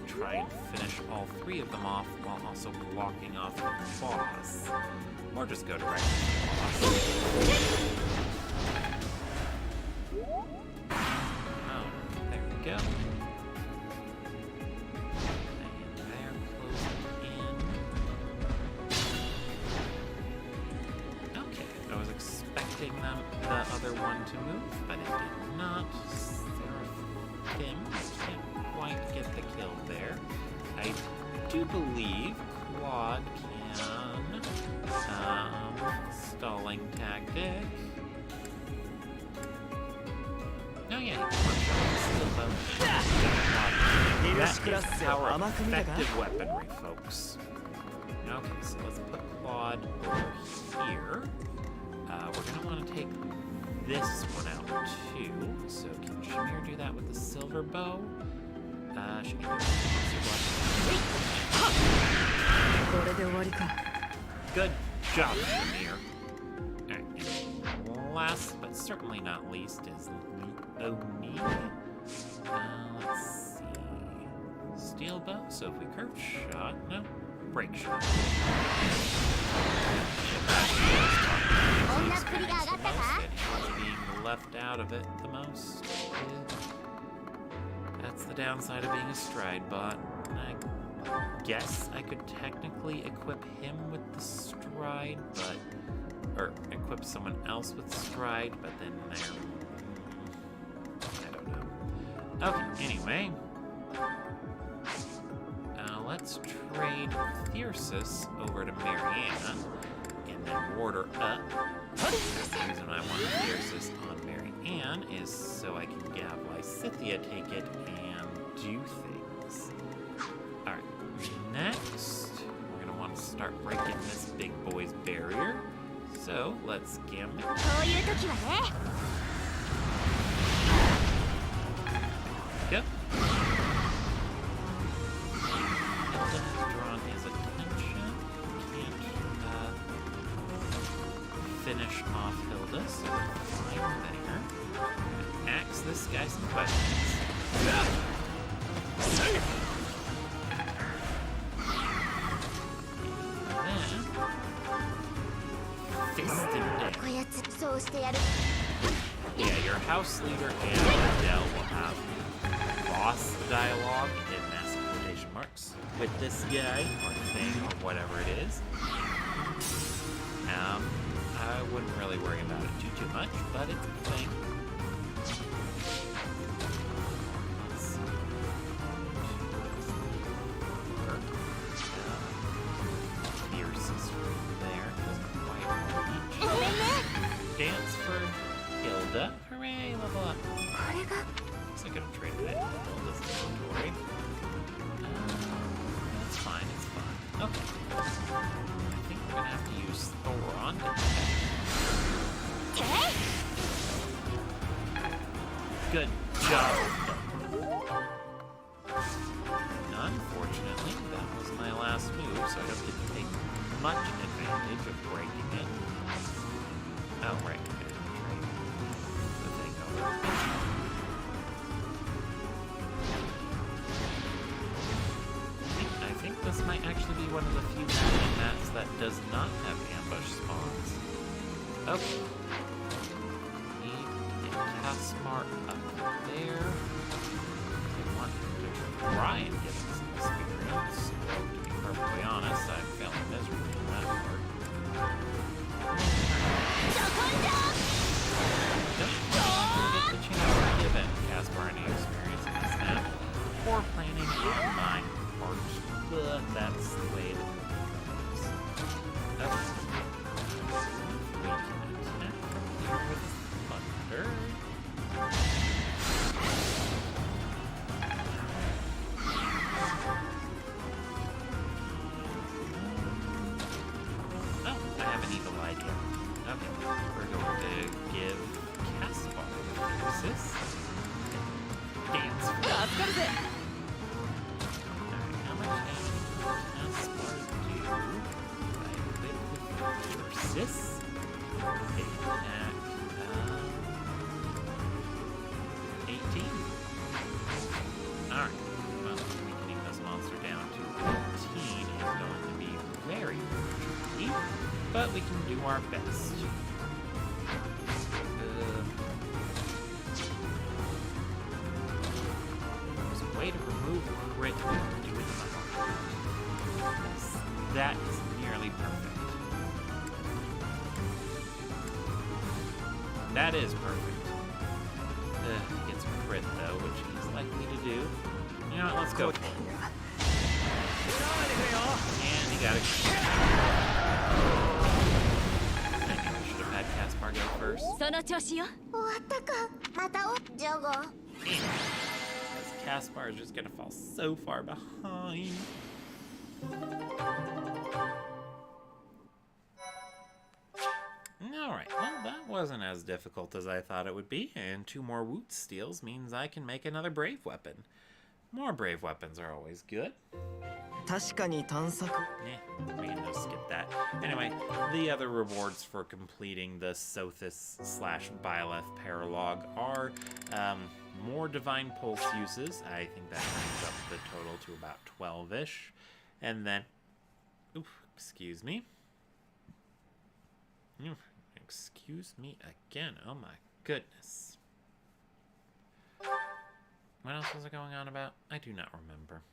try and finish all three of them off while also blocking off the boss. Or just go directly to the boss. Oh, there we go. And there, closing in. Okay, I was expecting the other one to move, but it did not. Him can't quite get the kill there. I do believe Quad can stalling tactic. Oh yeah, that is our effective weaponry, folks. Okay, so let's put Quad over here. We're gonna want to take this one out too. So can Shamir do that with the silver bow? She can do it with the Good job, Shamir. Alright, and last but certainly not least is Oni. Let's see. Steel bow. So if we curve shot, no, break shot. Being left out of it the most. That's the downside of being a stride bot. I guess I could technically equip him with the stride, or equip someone else with stride, but then I don't know. Okay, anyway. Let's trade Thyrsus over to Marianne. And then ward her up. The reason I want Thyrsus on Marianne is so I can have Lysithea take it and do things. Alright, next, we're going to want to start breaking this big boy's barrier. So, let's gambit. Yep. Drawn his attention. Can't finish off Hilda, so we're fine there. Ask this guy some questions. Yeah, your house leader and Adell will have boss dialogue in massive quotation marks with this guy or thing or whatever it is. I wouldn't really worry about it too much, but it's a thing. Let's see. Fierce is there. Doesn't quite reach. Dance for Hilda. Hooray, level up. So I could have traded it. Hilda's inventory. It's fine, it's fine. Okay. I think we're gonna have to use Thoron to attack. Good job. Unfortunately, that was my last move, so I don't get to take much advantage of breaking it. Oh, right. The thing over. I think this might actually be one of the few maps that does not have ambush spawns. Okay. Need to get Tasmar up there. I want to try and get some experience. Though, to be perfectly honest, I'm failing miserably in that part. Don't get the chance to give it Caspar any experience in this map. Poor planning on my part, but that's the way it goes. Okay. We can attack here with thunder. かるぜ。 How much damage does Spark do? Persist? Attack. 18. Alright. Well, weakening this monster down to 18 is going to be very tricky, but we can do our best. There's a way to remove crit and do it by heart. That is nearly perfect. That is perfect. He gets crit though, which he's likely to do. You know what, let's go for it. And he got it. I should have had Caspar go first. その調子よ。終わったか。またジョゴ。 Because Caspar is just gonna fall so far behind. Alright, well that wasn't as difficult as I thought it would be, and 2 more Woot Steals means I can make another Brave Weapon. More Brave Weapons are always good. 確かに探索 We can just skip that. Anyway, the other rewards for completing the Sothis/Byleth paralogue are more Divine Pulse uses. I think that brings up the total to about 12-ish. And then... excuse me. Excuse me again. Oh my goodness. What else was I going on about? I do not remember.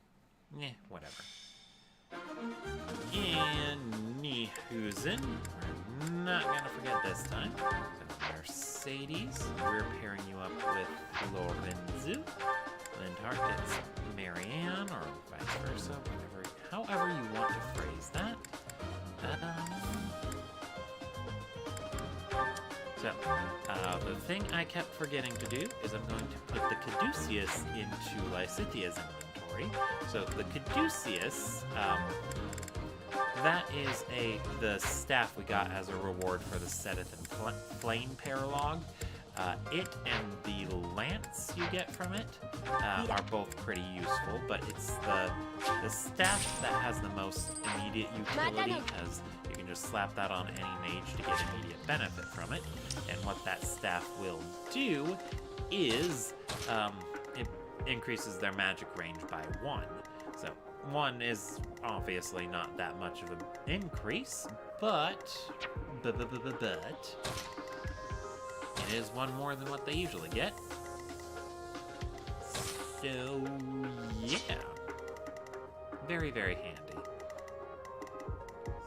Whatever. And Nihuzen. We're not gonna forget this time. So Mercedes. We're pairing you up with Lorenzu. Lindhart gets Marianne, or vice versa, however you want to phrase that. So, the thing I kept forgetting to do is I'm going to put the Caduceus into Lysithia's inventory. So the Caduceus, that is the staff we got as a reward for the Seteth and Flame paralogue. It and the lance you get from it are both pretty useful, but it's the staff that has the most immediate utility, because you can just slap that on any mage to get immediate benefit from it. And what that staff will do is it increases their magic range by 1. So 1 is obviously not that much of an increase, but it is 1 more than what they usually get. So, yeah. Very, very handy.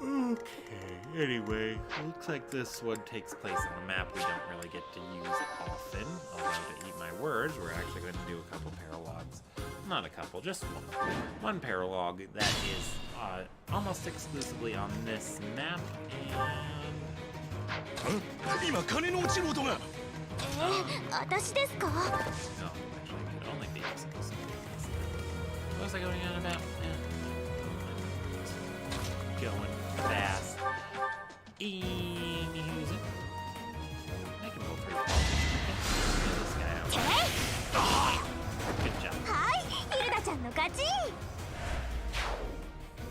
Okay, anyway, looks like this one takes place on a map we don't really get to use often. Although, to eat my words, we're actually going to do a couple paralogs. Not a couple, just one. One paralogue that is almost exclusively on this map, and... 今金の落ちる音が。私ですか？ No, actually, it could only be exclusive. What was I going on about? Going fast. Use it. I can pull 3 balls. This guy out. Good job. はい、ヒルダちゃんの勝ち。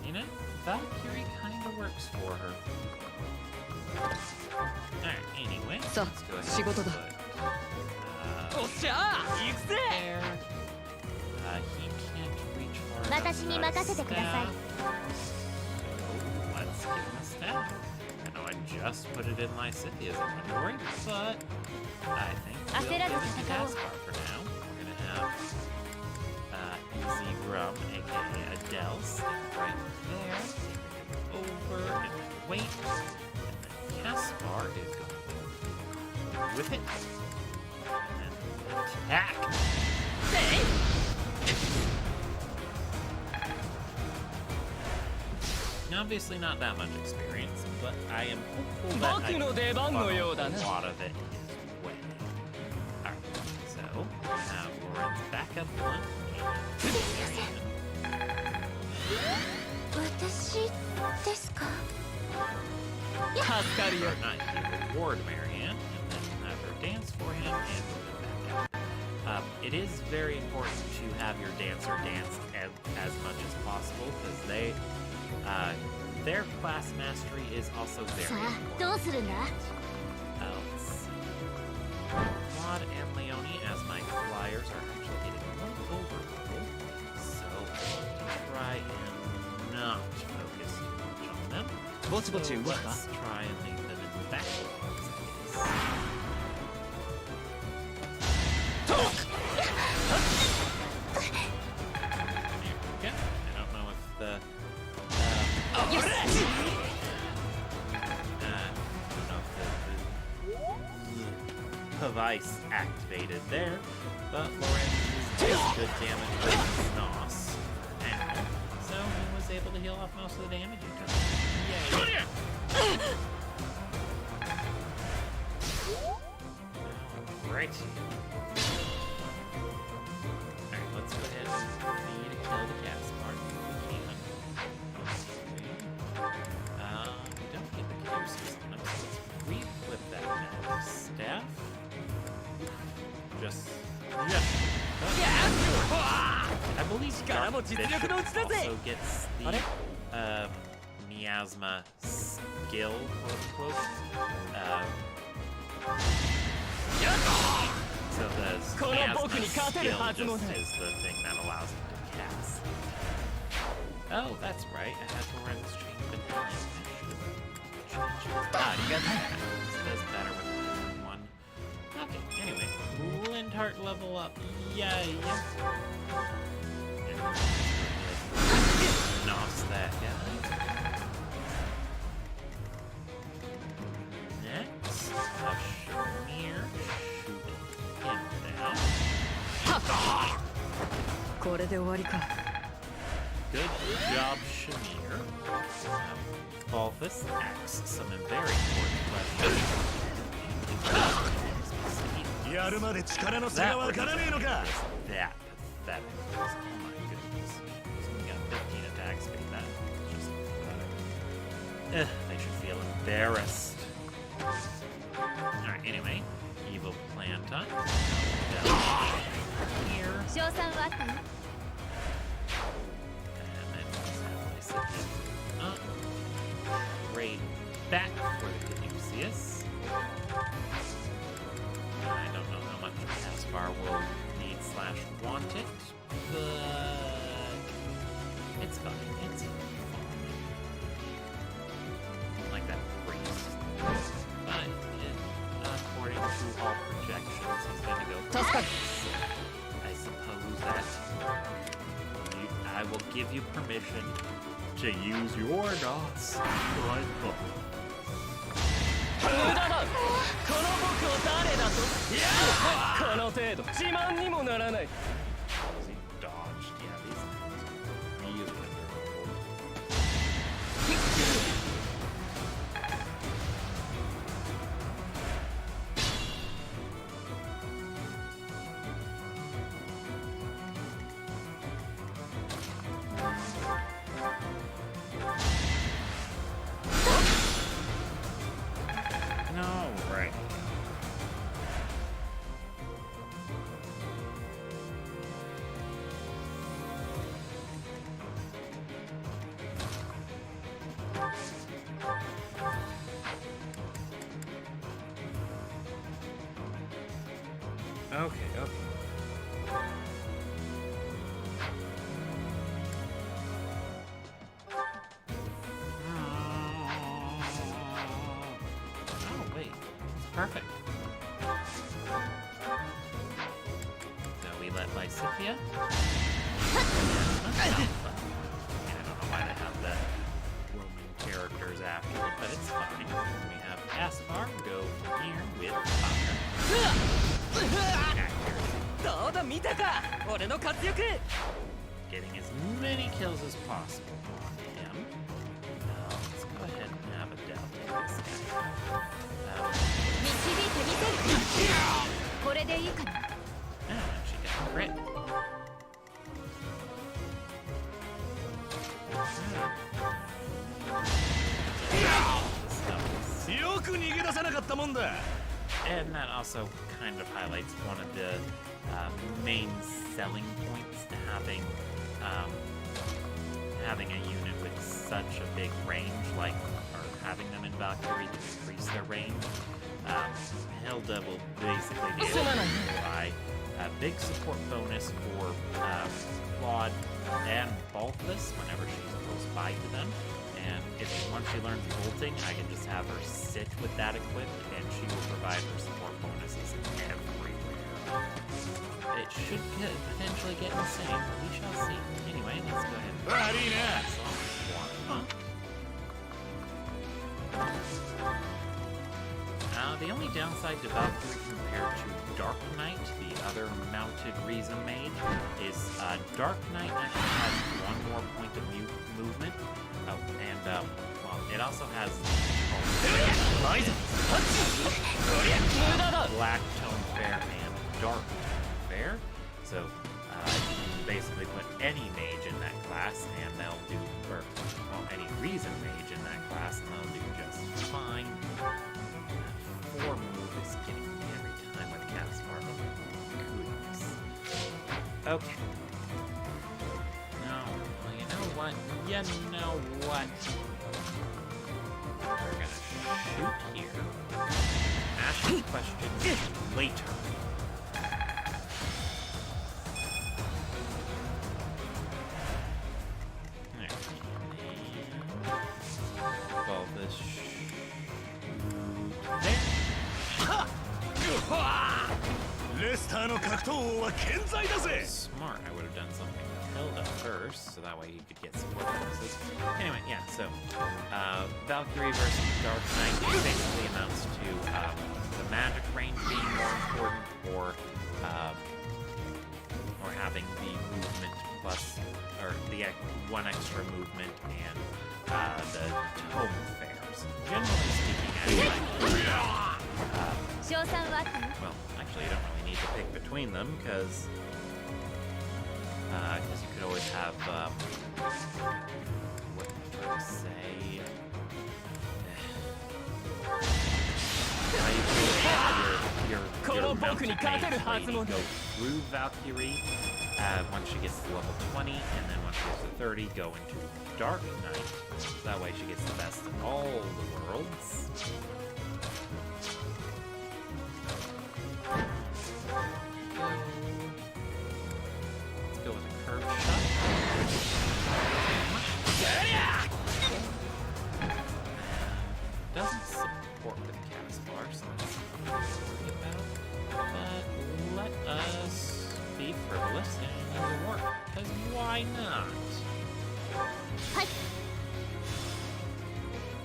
You know, Valkyrie kind of works for her. Alright, anyway, let's go ahead and put, おっしゃー行くぜ there. He can't reach far enough 私に任せてください。 So, let's give him a staff. I know I just put it in Lysithia's inventory, but I think we'll give it to Caspar for now. We're gonna have Easy Rum, aka Adell, stand right there. Over and wait. Caspar is going to whip it and attack. Obviously not that much experience, but I am hopeful that I can funnel a lot of it his way. Alright, so we have Lauren's backup one and Marianne. 私ですか？ 助かるよ Or not, you reward Marianne and then have her dance for him and move him back out. it is very important to have your dancer dance as much as possible because their class mastery is also very さあ important. どうするんだ Let's see. Claude and Leonie as my flyers are actually getting a little overloaded, so I'll try and not focus too much on them. ぼちぼち So 動くか let's try and leave them in the back. There we go. I don't know if the I don't know if the device activated there, but Lorenz is good damage with Nos. And so he was able to heal off most of the damage he took. Yay! Great. Alright, let's go ahead and need to kill the cat smart if we can. We don't need the clear system, so let's re-equip that magic staff. Just. I believe Dark Bishop also gets the miasma skill, quote unquote. So the miasma skill just is the thing that allows him to cast. Oh, that's right. I had Lorenz change the This does better with one. Okay, anyway. Linthart level up. Yay! Nos that guy. Next, Shamir. Shoot him down. これで終わりか Good job, Shamir. Balthus asks some very important questions. やるまで力の差がわからねえのか That pathetic. Oh my goodness. He's only got 15 attack speed. That is just pathetic. They should feel embarrassed. Alright, anyway. Evil plan time. Here. 賞賛はあったよ And then just have Lysithea up. Raid back for the Caduceus. I don't know how much Caspar will need / want it, but it's fine. It's fine. Like that priest. But according to all projections, he's gonna go. I suppose that I will give you permission to use your dots. 無駄だこの僕を誰だといやこの程度自慢にもならない He dodged. Yeah, these things really adorable. No, right. Okay, okay. Oh, wait. It's perfect. So we let Lysithea. I don't know why they have the roaming characters after it, but it's fine. We have Aspar go from here with Fire. どうだ見たか俺の活躍 Getting as many kills as possible on him. Let's go ahead and have Adell take this guy. 導いてみせるこれでいいかな Oh, she got a crit. Hmm. よく逃げ出さなかったもんだ And that also kind of highlights one of the main selling points to having a unit with such a big range, like, or having them in Valkyrie to increase their range. Hilda will basically be able to provide a big support bonus for Claude and Balthus whenever she's close by to them. And once she learns bolting, I can just have her sit with that equipped, and she will provide her support bonuses everywhere. It should potentially get insane. We shall see. Anyway, let's go ahead and the only downside to Valkyrie compared to Dark Knight, the other mounted Reason Mage, is Dark Knight actually has one more point of movement. Oh, and well, it also has Black Tone Fair and Dark Tone Fair. So basically put any mage in that class and they'll do, or well, any Reason Mage in that class and they'll do just fine. 4 move is getting me every time with Caspar. Oh my goodness. Okay. No. Well, you know what? You know what? We're gonna shoot here. Ask questions later. Well, this there. レスターの格闘王は健在だぜ Smart. I would have done something with Hilda first, so that way he could get support bonuses. Anyway, yeah, so Valkyrie versus Dark Knight basically amounts to the magic range being more important, or having the movement plus, or the one extra movement and the tome fairs. Generally speaking, well, actually, you don't really need to pick between them because you could always have what am I trying to say? You could your mounted mage lady go through Valkyrie once she gets to level 20, and then once she gets to 30, go into Dark Knight. So that way she gets the best of all the worlds. Let's go with a curve shot. Doesn't support with Caspar, so that's something to worry about. But let us be frivolous and it'll work, because why not?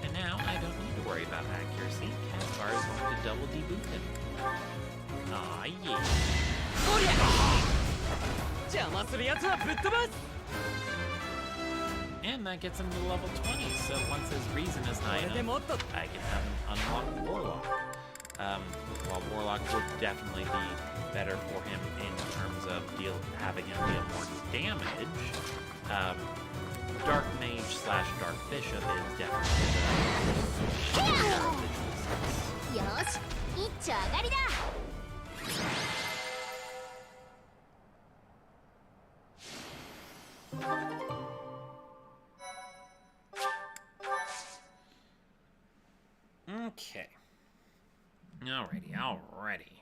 And now I don't need to worry about accuracy. Caspar is going to double deboot him. Ah, yeah. And that gets him to level 20, so once his reason is high enough, I can have him unlock Warlock. While Warlock would definitely be better for him in terms of having him deal more damage, Dark Mage / Dark Bishop is definitely the Yosh, 一丁上がりだ Okay. Alrighty.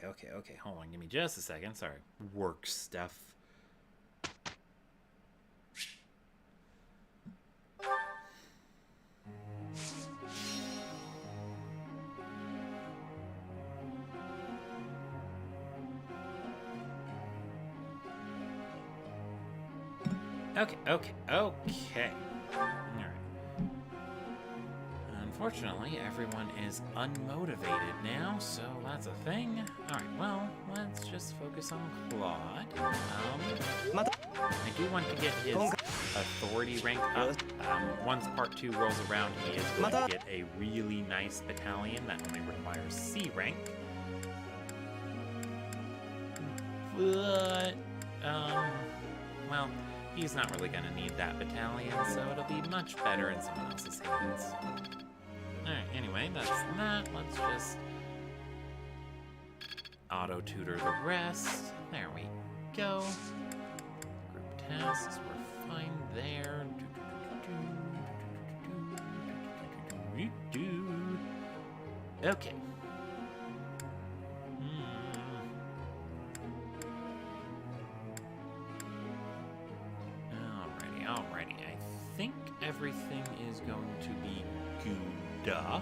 Okay. Hold on, give me just a second. Sorry. Work stuff. Okay. Alright. Unfortunately, everyone is unmotivated now, so that's a thing. Alright, well, let's just focus on Claude. I do want to get his authority rank up. Once Part 2 rolls around, he is going to get a really nice battalion that only requires C rank. But, well, he's not really gonna need that battalion, so it'll be much better in someone else's hands. Alright, anyway, that's that. Let's just auto-tutor the rest. There we go. Group tasks, we're fine there. Okay. Alrighty. I think everything is going to be good.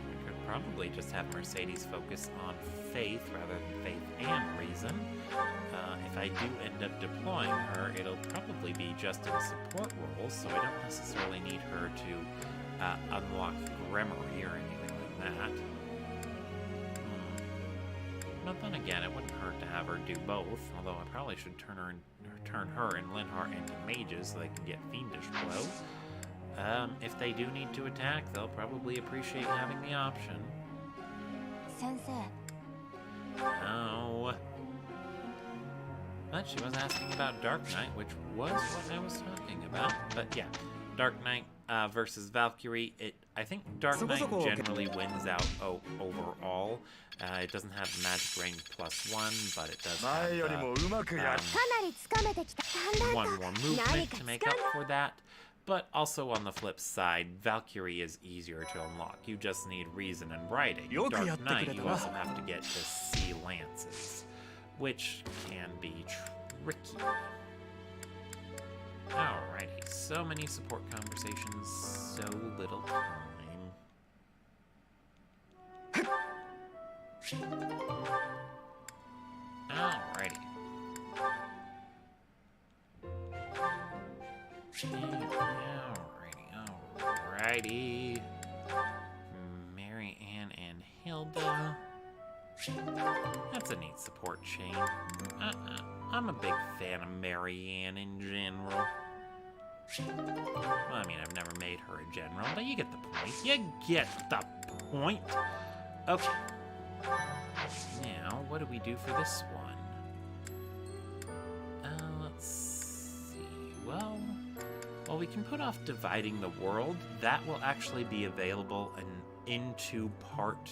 We could probably just have Mercedes focus on faith rather than faith and reason. If I do end up deploying her, it'll probably be just in support roles, so I don't necessarily need her to unlock Gremory or anything like that. But then again, it wouldn't hurt to have her do both, although I probably should turn her and Linhardt into mages so they can get Fiendish Blow. If they do need to attack, they'll probably appreciate having the option. 先生 Oh. But she was asking about Dark Knight, which was what I was talking about. But yeah, Dark Knight versus Valkyrie. I think Dark Knight generally wins out overall. It doesn't have magic range +1, but it does have one more movement to make up for that. But also on the flip side, Valkyrie is easier to unlock. You just need reason and writing. Dark Knight, you also have to get to see lances, which can be tricky. Alrighty, so many support conversations, so little time. Alrighty. Alrighty. Mary Ann and Hilda. That's a neat support chain. I'm a big fan of Mary Ann in general. Well, I mean, I've never made her a general, but you get the point. You get the point. Okay. Now, what do we do for this one? Let's see. Well, we can put off dividing the world. That will actually be available into part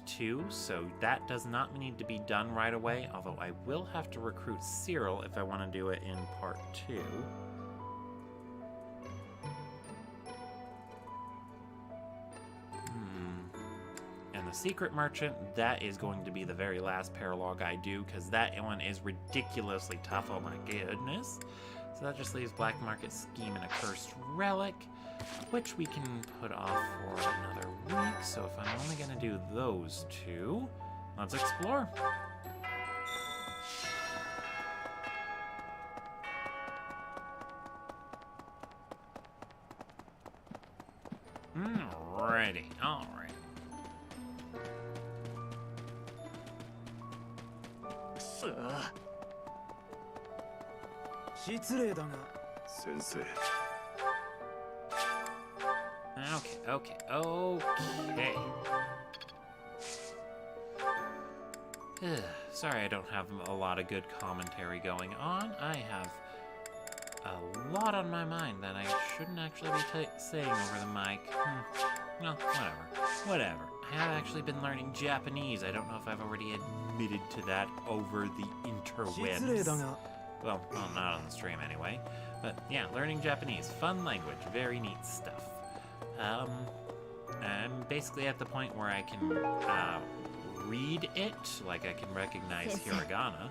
2, so that does not need to be done right away, although I will have to recruit Cyril if I want to do it in part 2. And the Secret Merchant, that is going to be the very last paralogue I do, because that one is ridiculously tough, oh my goodness. So that just leaves Black Market Scheme and a Cursed Relic, which we can put off for another week. So if I'm only going to do those 2, let's explore. Alrighty, alright. 失礼だが 先生 Okay. Sorry I don't have a lot of good commentary going on. I have a lot on my mind that I shouldn't actually be saying over the mic. Well, whatever. I have actually been learning Japanese. I don't know if I've already admitted to that over the interwebs. Well, not on the stream anyway. But yeah, learning Japanese. Fun language. Very neat stuff. I'm basically at the point where I can read it, like I can recognize hiragana,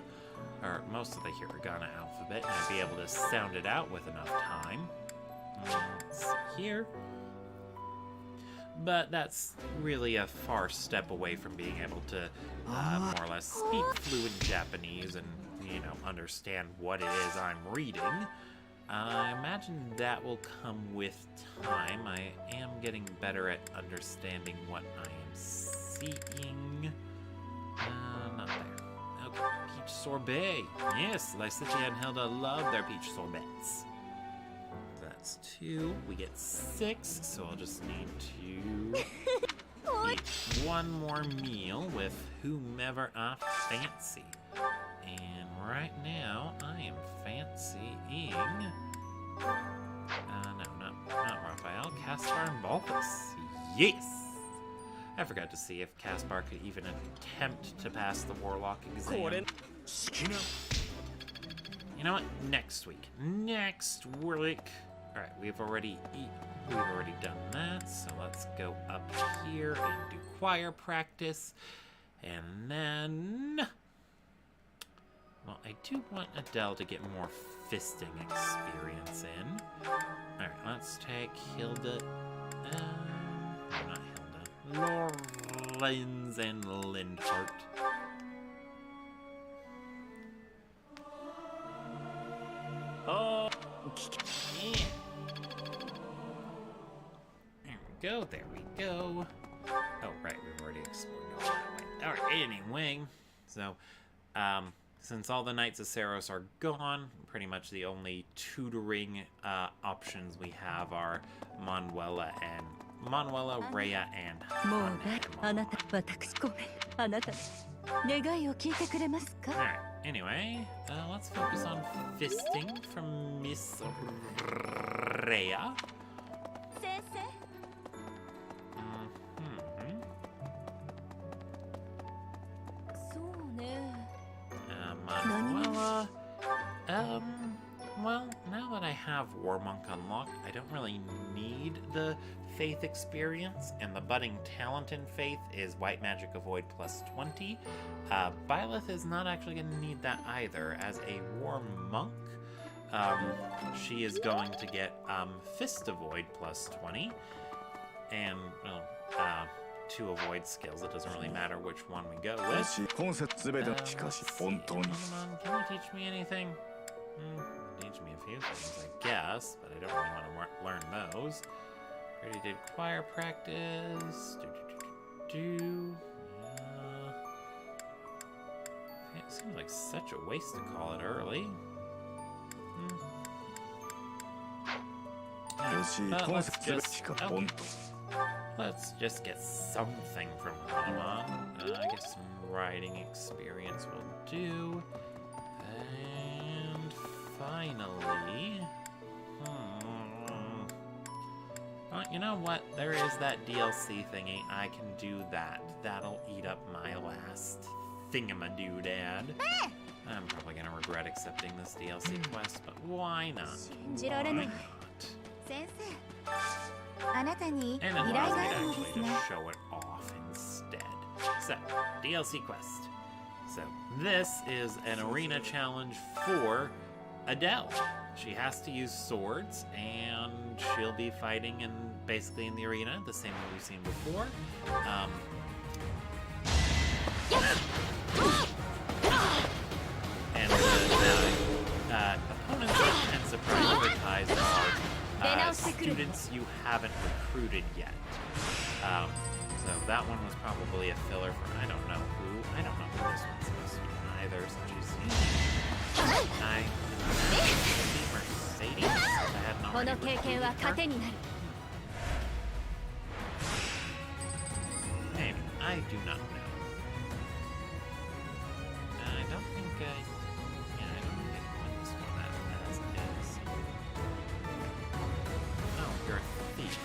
or most of the hiragana alphabet, and I'd be able to sound it out with enough time. Let's see here. But that's really a far step away from being able to more or less speak fluent Japanese and, you know, understand what it is I'm reading. I imagine that will come with time. I am getting better at understanding what I am seeing. Not there. Okay, peach sorbet. Yes, Lycidia and Hilda love their peach sorbets. That's 2. We get 6, so I'll just need to... eat one more meal with whomever I fancy. And right now, I am fancying... no, not Raphael. Caspar and Balthus. Yes! I forgot to see if Caspar could even attempt to pass the Warlock exam. You know what? Next week. Next week. Alright, we've already done that, so let's go up here and do choir practice. And then... Well, I do want Adell to get more fisting experience in. Alright, let's take Hilda... no, not Hilda. Lorenz and Lindhart. Oh, Yeah. There we go. Oh, right, we've already explored all that way. Alright, anyway. So, since all the Knights of Saros are gone, pretty much the only tutoring options we have are Manuela, Rhea, and もう Hana. あなた私ごめんあなた願いを聞いてくれますか Alright, anyway, let's focus on fisting from Miss Rhea. 先生 そうね Manuela. Well, now that I have War Monk unlocked, I don't really need the Faith experience, and the budding talent in Faith is White Magic Avoid plus 20. Byleth is not actually going to need that either. As a War Monk, she is going to get Fist Avoid plus 20, and, well, 2 avoid skills. It doesn't really matter which one we go with. Let's see. Come on, can you teach me anything? Teach me a few things, I guess, but I don't really want to learn those. Already did choir practice. It seems like such a waste to call it early. But let's just get something from Hanuman. I guess some riding experience will do. And finally... Oh, you know what? There is that DLC thingy. I can do that. That'll eat up my last thingamadoodad. I'm probably gonna regret accepting this DLC quest, but why not? 信じられ Why ない not? 先生あなたに依 And 頼 it が allows あ me るの to です actually ね just show it off instead. So, DLC quest. So, this is an arena challenge for Adell. She has to use swords, and she'll be fighting basically in the arena, the same way we've seen before. And the opponents and surprise advertised are students you haven't recruited yet. So that one was probably a filler for I don't know who this one's supposed to be either. So she's using Mercedes. I had not この経験は糧になる Maybe. I do not know. I don't think I don't think I won this one as is. Oh, you're a thief.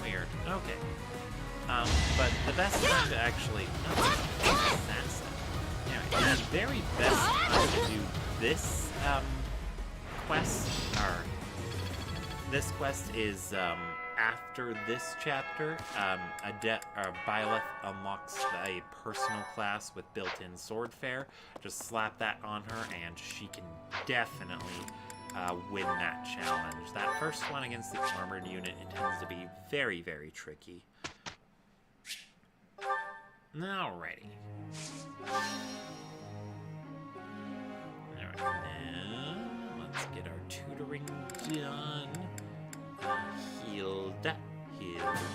Weird. Okay. But the best time to actually... assassin. Anyway, the very best time to do this, quest, or... This quest is, after this chapter. Byleth unlocks a personal class with built-in sword fare. Just slap that on her, and she can definitely win that challenge. That first one against the armored unit, it tends to be very, very tricky. Alrighty. Alright, now let's get our tutoring done. Hilda.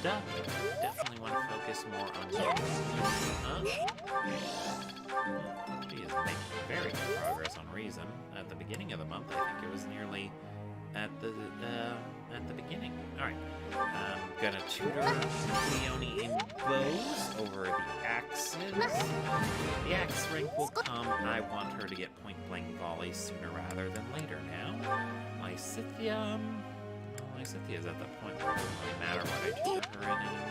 Definitely want to focus more on She is making very good progress on Reason. At the beginning of the month, I think it was nearly at the beginning. All right, I'm gonna tutor Leonie in bows over the axes. The axe rank will come. I want her to get point-blank volleys sooner rather than later now. Lysithia, well, Lysithia's at the point where it doesn't really matter what I tutor her in anymore.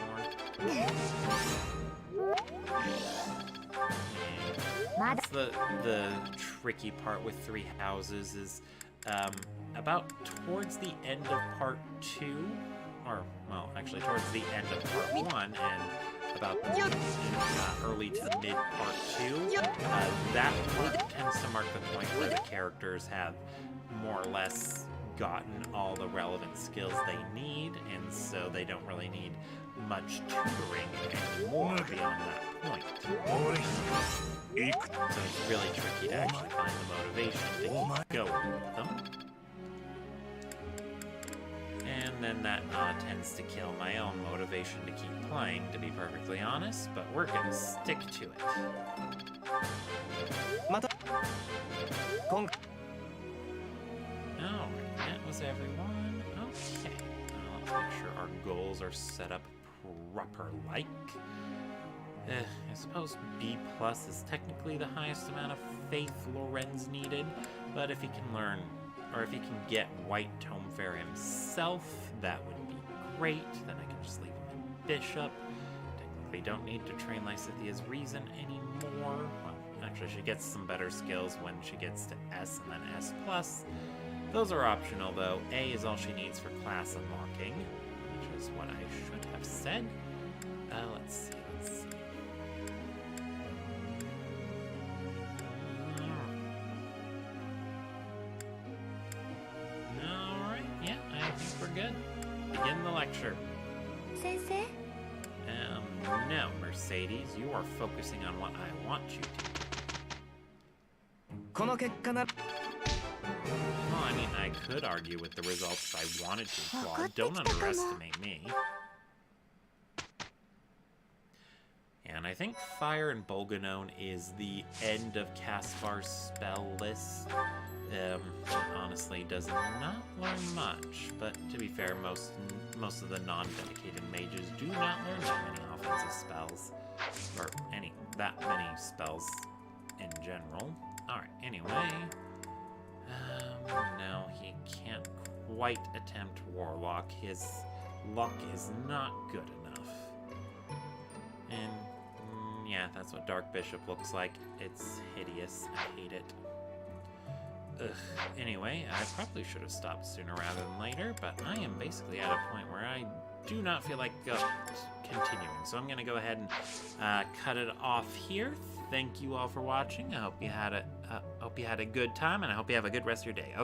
And that's the tricky part with Three Houses is about towards the end of part 2, or, well, actually towards the end of part 1, and about early to mid part 2, that part tends to mark the point where the characters have more or less gotten all the relevant skills they need, and so they don't really need much tutoring anymore beyond that point. So it's really tricky to actually find the motivation to keep going with them. And then that tends to kill my own motivation to keep playing, to be perfectly honest, but we're gonna stick to it. Alright, that was everyone. Okay, let's make sure our goals are set up proper-like. I suppose B+ is technically the highest amount of faith Lorenz needed, but if he can learn, or if he can get White Tome Fair himself, that would be great. Then I can just leave him in Bishop. Technically don't need to train Lysithia's Reason anymore. Well, actually she gets some better skills when she gets to S and then S+. Those are optional though. A is all she needs for class unlocking, which is what I should have said. Let's see. Alright, yeah, I think we're good. Begin the lecture. Sensei? No, Mercedes, you are focusing on what I want you to. Well, I mean, I could argue with the results if I wanted to, Claude. Don't underestimate me. And I think Fire and Bolganone is the end of Caspar's spell list. Honestly, does not learn much, but to be fair, most of the non-dedicated mages do not learn that many offensive spells, or that many spells in general. Alright, anyway, no, he can't quite attempt Warlock. His luck is not good enough. And yeah, that's what Dark Bishop looks like. It's hideous. I hate it. Ugh. Anyway, I probably should have stopped sooner rather than later, but I am basically at a point where I do not feel like continuing. So I'm going to go ahead and cut it off here. Thank you all for watching. I hope you had a good time, and I hope you have a good rest of your day.